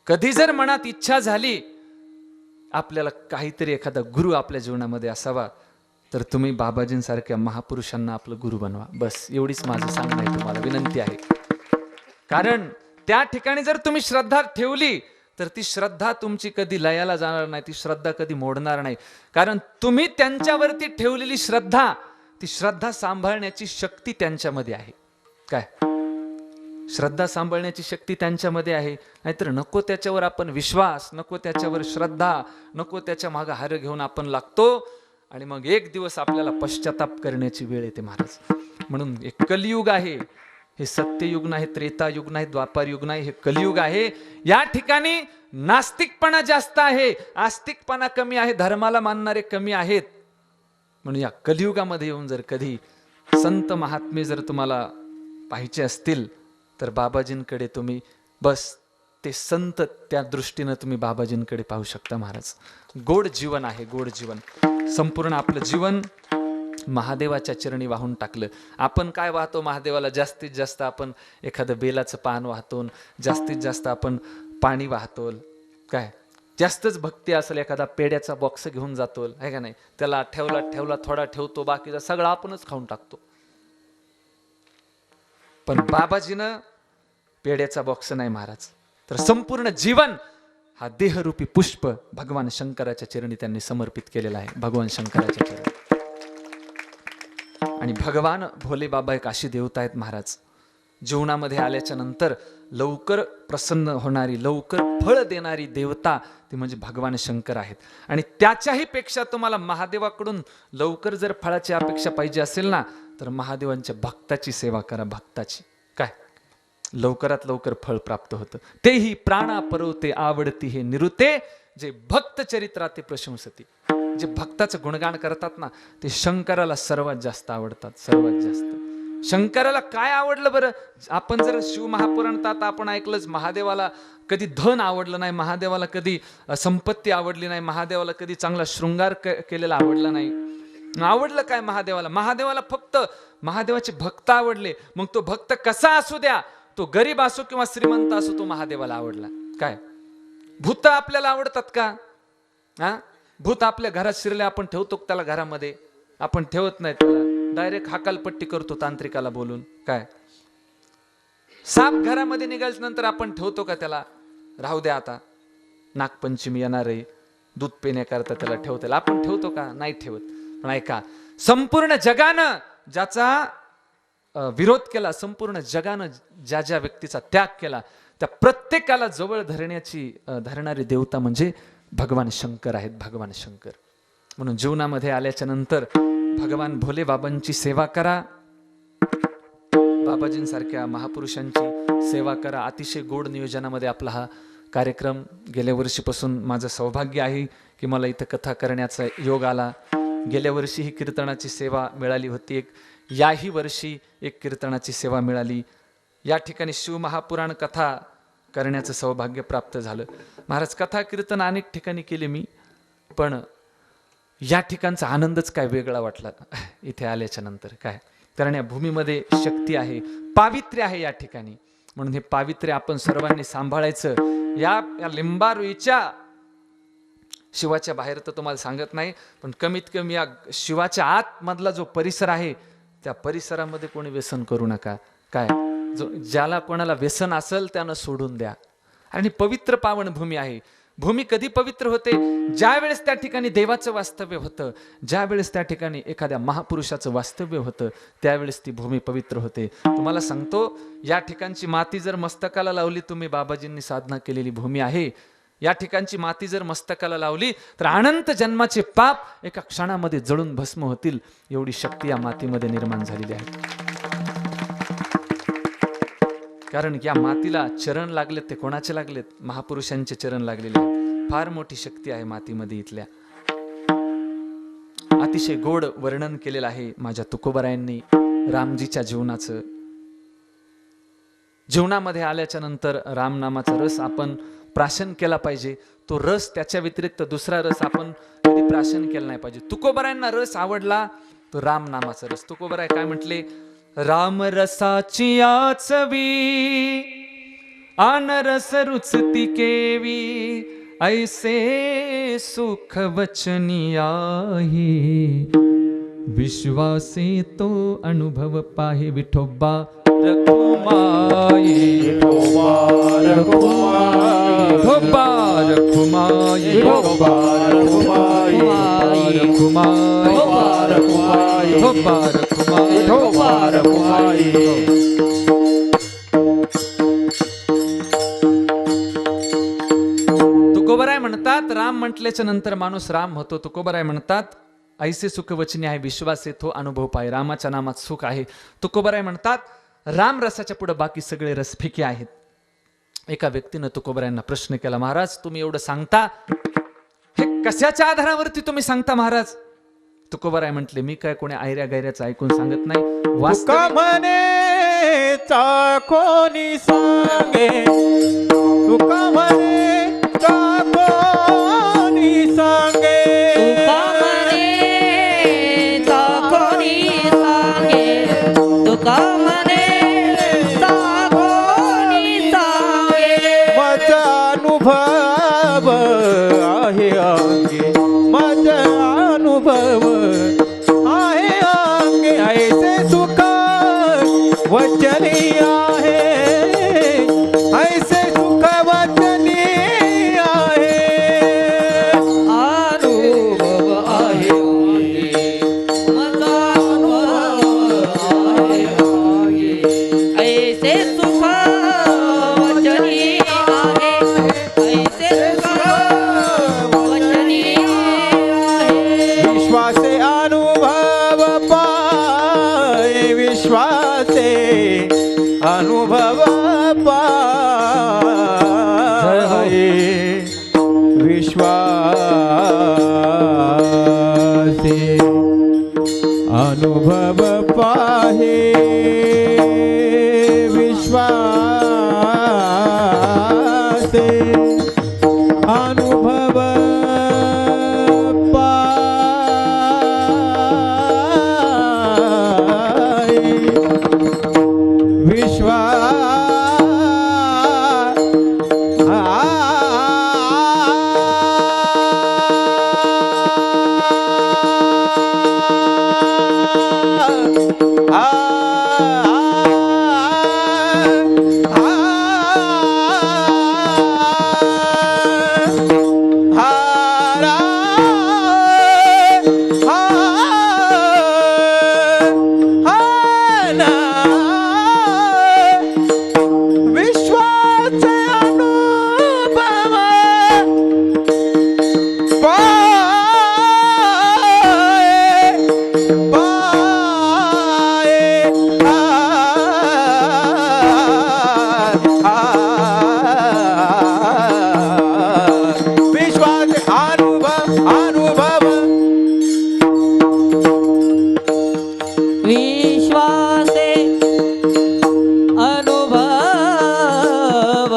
कधी जर मनात इच्छा झाली आपल्याला काहीतरी एखादा गुरु आपल्या जीवनामध्ये असावा, तर तुम्ही बाबाजींसारख्या महापुरुषांना आपलं गुरु बनवा. बस एवढीच माझं सांगणं आहे, तुम्हाला विनंती आहे. कारण त्या ठिकाणी जर तुम्ही श्रद्धा ठेवली तर ती श्रद्धा तुमची कधी लयाला जाणार नाही, ती श्रद्धा कधी मोडणार नाही. कारण तुम्ही त्यांच्यावरती ठेवलेली श्रद्धा, ती श्रद्धा सांभाळण्याची शक्ती त्यांच्यामध्ये आहे. काय, श्रद्धा सांभाळण्याची शक्ती त्यांच्यामध्ये आहे. नाहीतर नको त्याच्यावर आपण विश्वास, नको त्याच्यावर श्रद्धा, नको त्याच्या मागे हार घेऊन आपण लागतो आणि मग एक दिवस आपल्याला पश्चाताप करण्याची वेळ येते महाराज. म्हणून एक कलियुग आहे, हे सत्ययुग नाही, त्रेतायुग नाही, द्वापार युग नाही, हे कलियुग आहे. या ठिकाणी नास्तिकपणा जास्त आहे, आस्तिकपणा कमी आहे, धर्माला मानणारे कमी आहेत. म्हणून या कलियुगामध्ये येऊन जर कधी संत महात्मे जर तुम्हाला पाहायचे असतील तर बाबाजींकडे तुम्ही बस ते संत, त्या दृष्टीनं तुम्ही बाबाजींकडे पाहू शकता महाराज. गोड जीवन आहे, गोड जीवन. संपूर्ण आपलं जीवन महादेवाच्या चरणी वाहून टाकलं. आपण काय वाहतो महादेवाला? जास्तीत जास्त आपण एखादं बेलाचं पान वाहतो, जास्तीत जास्त आपण पाणी वाहतो. काय जास्तच भक्ती असेल एखादा पेड्याचा बॉक्स घेऊन जातो, आहे का नाही? त्याला ठेवला थोडा ठेवतो, बाकीचा सगळं आपणच खाऊन टाकतो. पण बाबाजीनं पेड्याचा बॉक्स नाही महाराज, तर संपूर्ण जीवन हा देहरूपी पुष्प भगवान शंकराच्या चरणी त्यांनी समर्पित केलेला आहे. भगवान शंकराच्या चरणी. आणि भगवान भोले बाबा एक अशी देवता आहेत महाराज, जीवनामध्ये आल्याच्या नंतर लवकर प्रसन्न होणारी, लवकर फळ देणारी देवता ती म्हणजे भगवान शंकर आहेत. आणि त्याच्याही पेक्षा तुम्हाला महादेवाकडून लवकर जर फळाची अपेक्षा पाहिजे असेल ना, तर महादेवांच्या भक्ताची सेवा करा. भक्ताची काय लवकरात लवकर फळ प्राप्त होतं. तेही प्राणा परवते आवडती हे निरुते, जे भक्त चरित्राते प्रशंसती. जे भक्ताचं गुणगान करतात ना, ते शंकराला सर्वात जास्त आवडतात. सर्वात जास्त शंकराला काय आवडलं बरं? आपण जर शिवमहापुराणात आपण ऐकलंच, महादेवाला कधी धन आवडलं नाही, महादेवाला कधी संपत्ती आवडली नाही, महादेवाला कधी चांगला शृंगार केलेला आवडला नाही. आवडलं काय महादेवाला? महादेवाला फक्त महादेवाचे भक्त आवडले. मग तो भक्त कसा असू द्या, तो गरीब असो किंवा श्रीमंत असो, तो महादेवाला आवडला. काय भूत आपल्याला आवडतात का? हा, भूत आपल्या घरात शिरले आपण ठेवतो त्याला घरामध्ये? आपण ठेवत नाही त्याला, डायरेक्ट हाकालपट्टी करतो तांत्रिकाला बोलून. काय साप घरामध्ये निघाल्याच्या नंतर आपण ठेवतो का त्याला? राहू द्या आता नागपंचमी येणार आहे, दूध पिण्याकरता त्याला ठेवतो. आपण ठेवतो का? नाही ठेवत. पण ऐका, संपूर्ण जगानं ज्याचा विरोध केला, संपूर्ण जगानं ज्या ज्या व्यक्तीचा त्याग केला, त्या प्रत्येकाला जवळ धरणारी देवता म्हणजे भगवान शंकर आहेत. भगवान शंकर. म्हणून जीवनामध्ये आल्याच्या नंतर भगवान भोले बाबांची सेवा करा, बाबाजींसारख्या महापुरुषांची सेवा करा. अतिशय गोड नियोजनामध्ये आपला हा कार्यक्रम गेल्या वर्षीपासून माझं सौभाग्य आहे की मला इथं कथा करण्याचा योग आला. गेल्या वर्षी ही कीर्तनाची सेवा मिळाली होती, याही वर्षी एक कीर्तनाची सेवा मिळाली. या ठिकाणी शिवमहापुराण कथा करण्याचं सौभाग्य प्राप्त झालं. महाराज कथा कीर्तन अनेक ठिकाणी केले मी, पण या ठिकाणचा आनंदच काय वेगळा वाटला इथे आल्याच्या नंतर. काय कारण या भूमीमध्ये शक्ती आहे, पावित्र्य आहे या ठिकाणी. म्हणून हे पावित्र्य आपण सर्वांनी सांभाळायचं. या लिंबारुईच्या शिवाच्या बाहेर तर तुम्हाला सांगत नाही, पण कमीत कमी या शिवाच्या आतमधला जो परिसर आहे त्या परिसरामध्ये कोणी व्यसन करू नका. काय ज्याला कोणाला व्यसन असेल त्यानं सोडून द्या. आणि पवित्र पावन भूमी आहे. भूमी कधी पवित्र होते? ज्या वेळेस त्या ठिकाणी देवाचं वास्तव्य होतं, ज्या वेळेस त्या ठिकाणी एखाद्या महापुरुषाचं वास्तव्य होतं, त्यावेळेस ती भूमी पवित्र होते. तुम्हाला सांगतो, या ठिकाणची माती जर मस्तकाला लावली, तुम्ही बाबाजींनी साधना केलेली भूमी आहे, या ठिकाणची माती जर मस्तकाला लावली तर अनंत जन्माचे पाप एका क्षणामध्ये जळून भस्म होतील. एवढी शक्ती या मातीमध्ये निर्माण झालेली आहे. कारण या मातीला चरण लागलेत, ते कोणाचे लागलेत? महापुरुषांचे चरण लागलेले आहेत. फार मोठी शक्ती आहे मातीमध्ये इथल्या. अतिशय गोड वर्णन केलेलं आहे माझ्या तुकोबरायांनी रामजीच्या जीवनाचं. जीवनामध्ये आल्याच्या नंतर रामनामाचा रस आपण प्राशन केला पाहिजे. तो रस, त्याच्या व्यतिरिक्त दुसरा रस आपण कधी प्राशन केला नाही पाहिजे. तुकोबरायांना रस आवडला तो रामनामाचा रस. तुकोबराय काय म्हटले? राम रसाची आचवी आन रस रुचती केवी, ऐसे सुख वचनी आहे, विश्वासे तो अनुभव पाहे. विठोबा रखुमाई, विठोबा रखुमाई, विठोबा रखुमाई, विठोबा रखुमाई, विठोबा रखुमाई, विठोबा रखुमाई, विठोबा रखुमाई. तुकोबराय म्हणतात, राम म्हटल्याच्या नंतर माणूस राम होतो. तुकोबराय म्हणतात, ऐसे सुख वचनी आहे, विश्वास येतो अनुभव पाय. रामाच्या नामात सुख आहे. तुकोबराय म्हणतात, राम रसाच्या पुढे बाकी सगळे रस फिके आहेत. एका व्यक्तीनं तुकोबरायांना प्रश्न केला, महाराज तुम्ही एवढं सांगता, हे कशाच्या आधारावरती तुम्ही सांगता महाराज? तुकोबराय म्हटले, मी काय कोणी आयऱ्या गैऱ्याचं ऐकून सांगत नाही. म्हणे चा कोणी सांगे, तुका म्हणे चा कोणी सांगे, तुका म्हणे चा कोणी अनुभव आहे अंगे माझ्या अनुभव आहे अंगे ऐसे सुख वचनी आहे ऐसे सुख वचनी आहे अनुभव आहे अंगी, माझा अनुभव आहे अंगी. ऐसे सुख वचनी आहे, ऐसे सुख वचनी आहे. विश्वासे अनुभव पाये विश्वासे अनुभव पाये विश्वासे अनुभव पाहे विश्वासे अनुभव पाहे विश्वासे अनुभव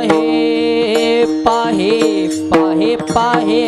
पाहे पाहे पाहे पाहे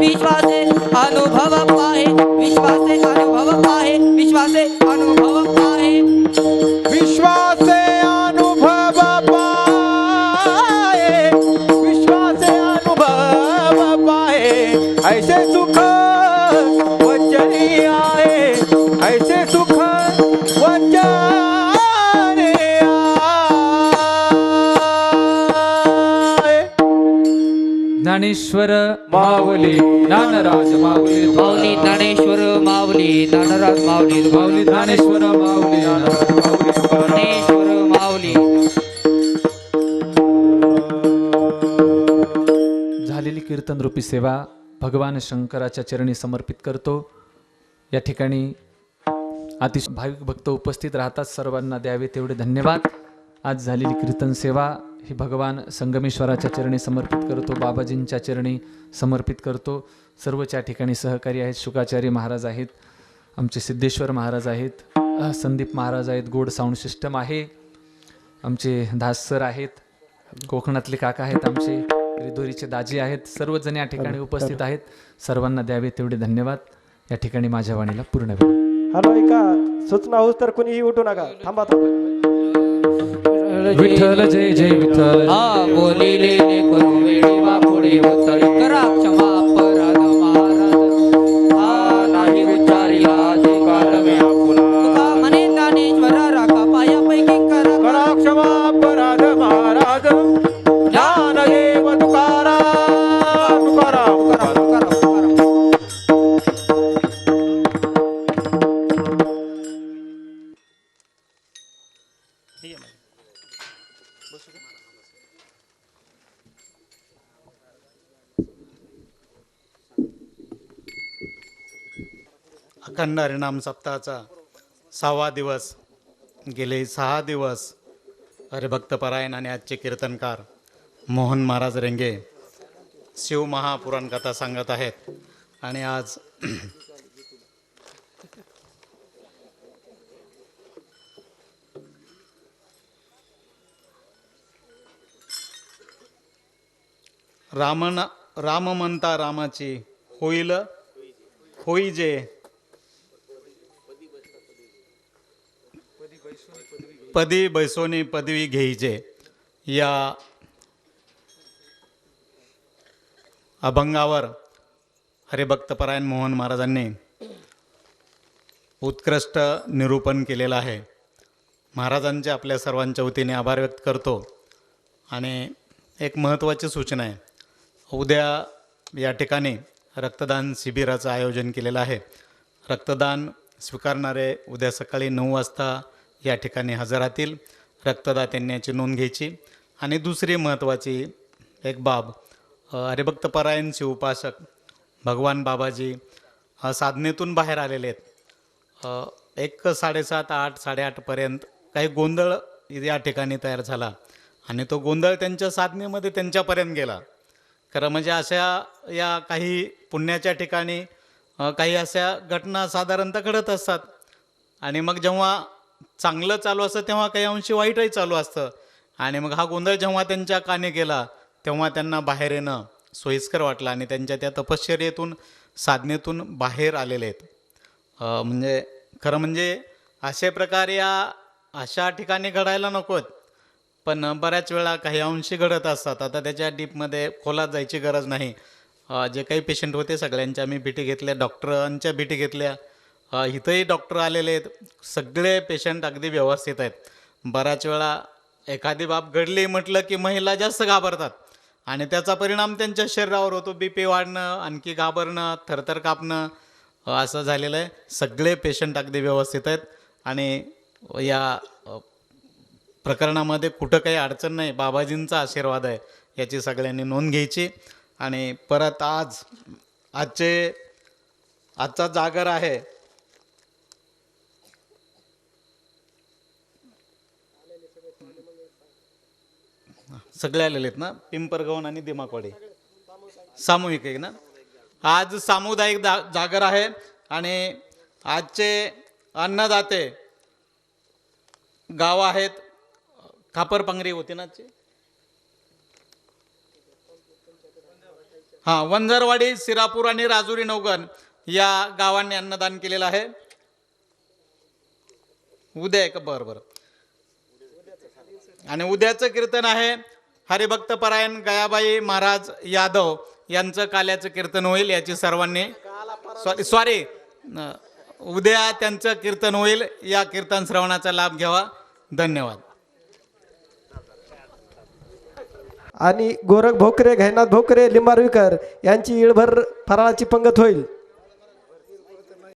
विश्वासे अनुभव पाहे विश्वासे अनुभव पाहे विश्वासे अनुभव पाहे विश्वासे अनुभव पाहे विश्वासे अनुभव पाहे ऐसे सुख वचनी आहे ऐसे सुख वचनी आहे ज्ञानेश्वर माऊली ज्ञानराज माऊली माऊली ज्ञानेश्वर माऊली ज्ञानराज माऊली माऊली ज्ञानेश्वर माऊली ज्ञानेश्वर माऊली. झालेली कीर्तन रूपी सेवा भगवान शंकराच्या चरणी समर्पित करतो. या ठिकाणी अतिशय भाविक भक्त उपस्थित राहतात. सर्वांना द्यावे तेवढे धन्यवाद. आज झालेली कीर्तन सेवा ही भगवान संगमेश्वराच्या चरणी समर्पित करतो, बाबाजींच्या चरणी समर्पित करतो. सर्वच्या ठिकाणी सहकारी आहेत. शुकाचार्य महाराज आहेत, आमचे सिद्धेश्वर महाराज आहेत, संदीप महाराज आहेत, गोड साऊंड सिस्टम आहे, आमचे दास सर आहेत, कोकणातले काका आहेत, आमचे रिधोरीचे दाजी आहेत. सर्वजण या ठिकाणी उपस्थित आहेत. सर्वांना द्यावे तेवढे धन्यवाद. या ठिकाणी माझ्या वाणीला पूर्ण वेळ. हॅलो, ऐका, सूचना होऊस तर कोणीही उठू नका. थांबा थांबा. विठ्ठल जय जय विठ्ठल. हा बोलिले करू वेळी वा पुढे होतळी करा क्षमा अपराध महाराज हा नाही उच्चारिला अधिकार मी आपुला तुका म्हणे ज्ञानेश्वर राखा पायापैकी करा करा क्षमा अपराध महाराज ज्ञान देव तुकाराम तुकाराम तुकाराम. अखंड हरिनाम सप्ताहाचा 6वा दिवस. गेले 6 दिवस हरिभक्तपरायण आणि आजचे कीर्तनकार मोहन महाराज रेंगे शिव महापुराण कथा सांगत आहेत. आणि आज राम म्हणता रामाची होईल होई जे पदी बैसोनी पदवी घेईजे. या अभंगावर हरिभक्तपरायण मोहन महाराजांनी उत्कृष्ट निरूपण केलेलं आहे. महाराजांचे आपल्या सर्वांच्या वतीने आभार व्यक्त करतो. आणि एक महत्त्वाची सूचना आहे. उद्या या ठिकाणी रक्तदान शिबिराचं आयोजन केलेलं आहे. रक्तदान स्वीकारणारे उद्या सकाळी 9 वाजता या ठिकाणी हजर राहतील. रक्तदात्यांनी याची नोंद घ्यायची. आणि दुसरी महत्त्वाची एक बाब, हरिभक्तपरायण शिवोपासक भगवान बाबाजी साधनेतून बाहेर आलेले आहेत. 7:30, 8, 8:30पर्यंत काही गोंधळ या ठिकाणी तयार झाला आणि तो गोंधळ त्यांच्या साधनेमध्ये त्यांच्यापर्यंत गेला. खरं म्हणजे अशा या काही पुण्याच्या ठिकाणी काही अशा घटना साधारणतः घडत असतात. आणि मग जेव्हा चांगलं चालू असतं तेव्हा काही अंशी वाईटही चालू असतं. आणि मग हा गोंधळ जेव्हा त्यांच्या कानी गेला तेव्हा त्यांना बाहेर येणं सोयीस्कर वाटलं आणि त्यांच्या त्या तपश्चर्येतून साधनेतून बाहेर आलेले आहेत. म्हणजे खरं म्हणजे अशा प्रकारे या अशा ठिकाणी घडायला नकोत, पण बऱ्याच वेळा काही अंशी घडत असतात. आता त्याच्या डीपमध्ये खोलात जायची गरज नाही. जे काही पेशंट होते सगळ्यांच्या आम्ही भेटी घेतल्या, डॉक्टरांच्या भेटी घेतल्या. इथंही डॉक्टर आलेले आहेत. सगळे पेशंट अगदी व्यवस्थित आहेत. बऱ्याच वेळा एखादी बाब घडली म्हटलं की महिला जास्त घाबरतात आणि त्याचा परिणाम त्यांच्या शरीरावर होतो. BP वाढणं, आणखी घाबरणं, थरथर कापणं असं झालेलं आहे. सगळे पेशंट अगदी व्यवस्थित आहेत आणि या प्रकरणामध्ये कुठं काही अडचण नाही. बाबाजींचा आशीर्वाद आहे याची सगळ्यांनी नोंद घ्यायची. आणि परत आजचा जागर आहे. सगळे आलेले आहेत ना, पिंपरगव्हाण आणि दिमाकवाडी सामूहिक आहे ना. आज सामुदायिक जागर आहे आणि आजचे अन्नदाते गाव आहेत. खापरपांगरी होती ना आजची, हां, वंजरवाडी, सिरापूर आणि राजुरी नवगण या गावांनी अन्नदान केलेलं आहे. उद्या आहे का? बरं. आणि उद्याचं कीर्तन आहे हरिभक्तपरायण गयाबाई महाराज यादव यांचं काल्याचं कीर्तन होईल. याची सर्वांनी सॉरी उद्या त्यांचं कीर्तन होईल. या कीर्तन श्रवणाचा लाभ घ्यावा. धन्यवाद. आणि गोरख भोकरे, घैनाथ भोकरे, लिंबारवीकर यांची इळभर फराळाची पंगत होईल.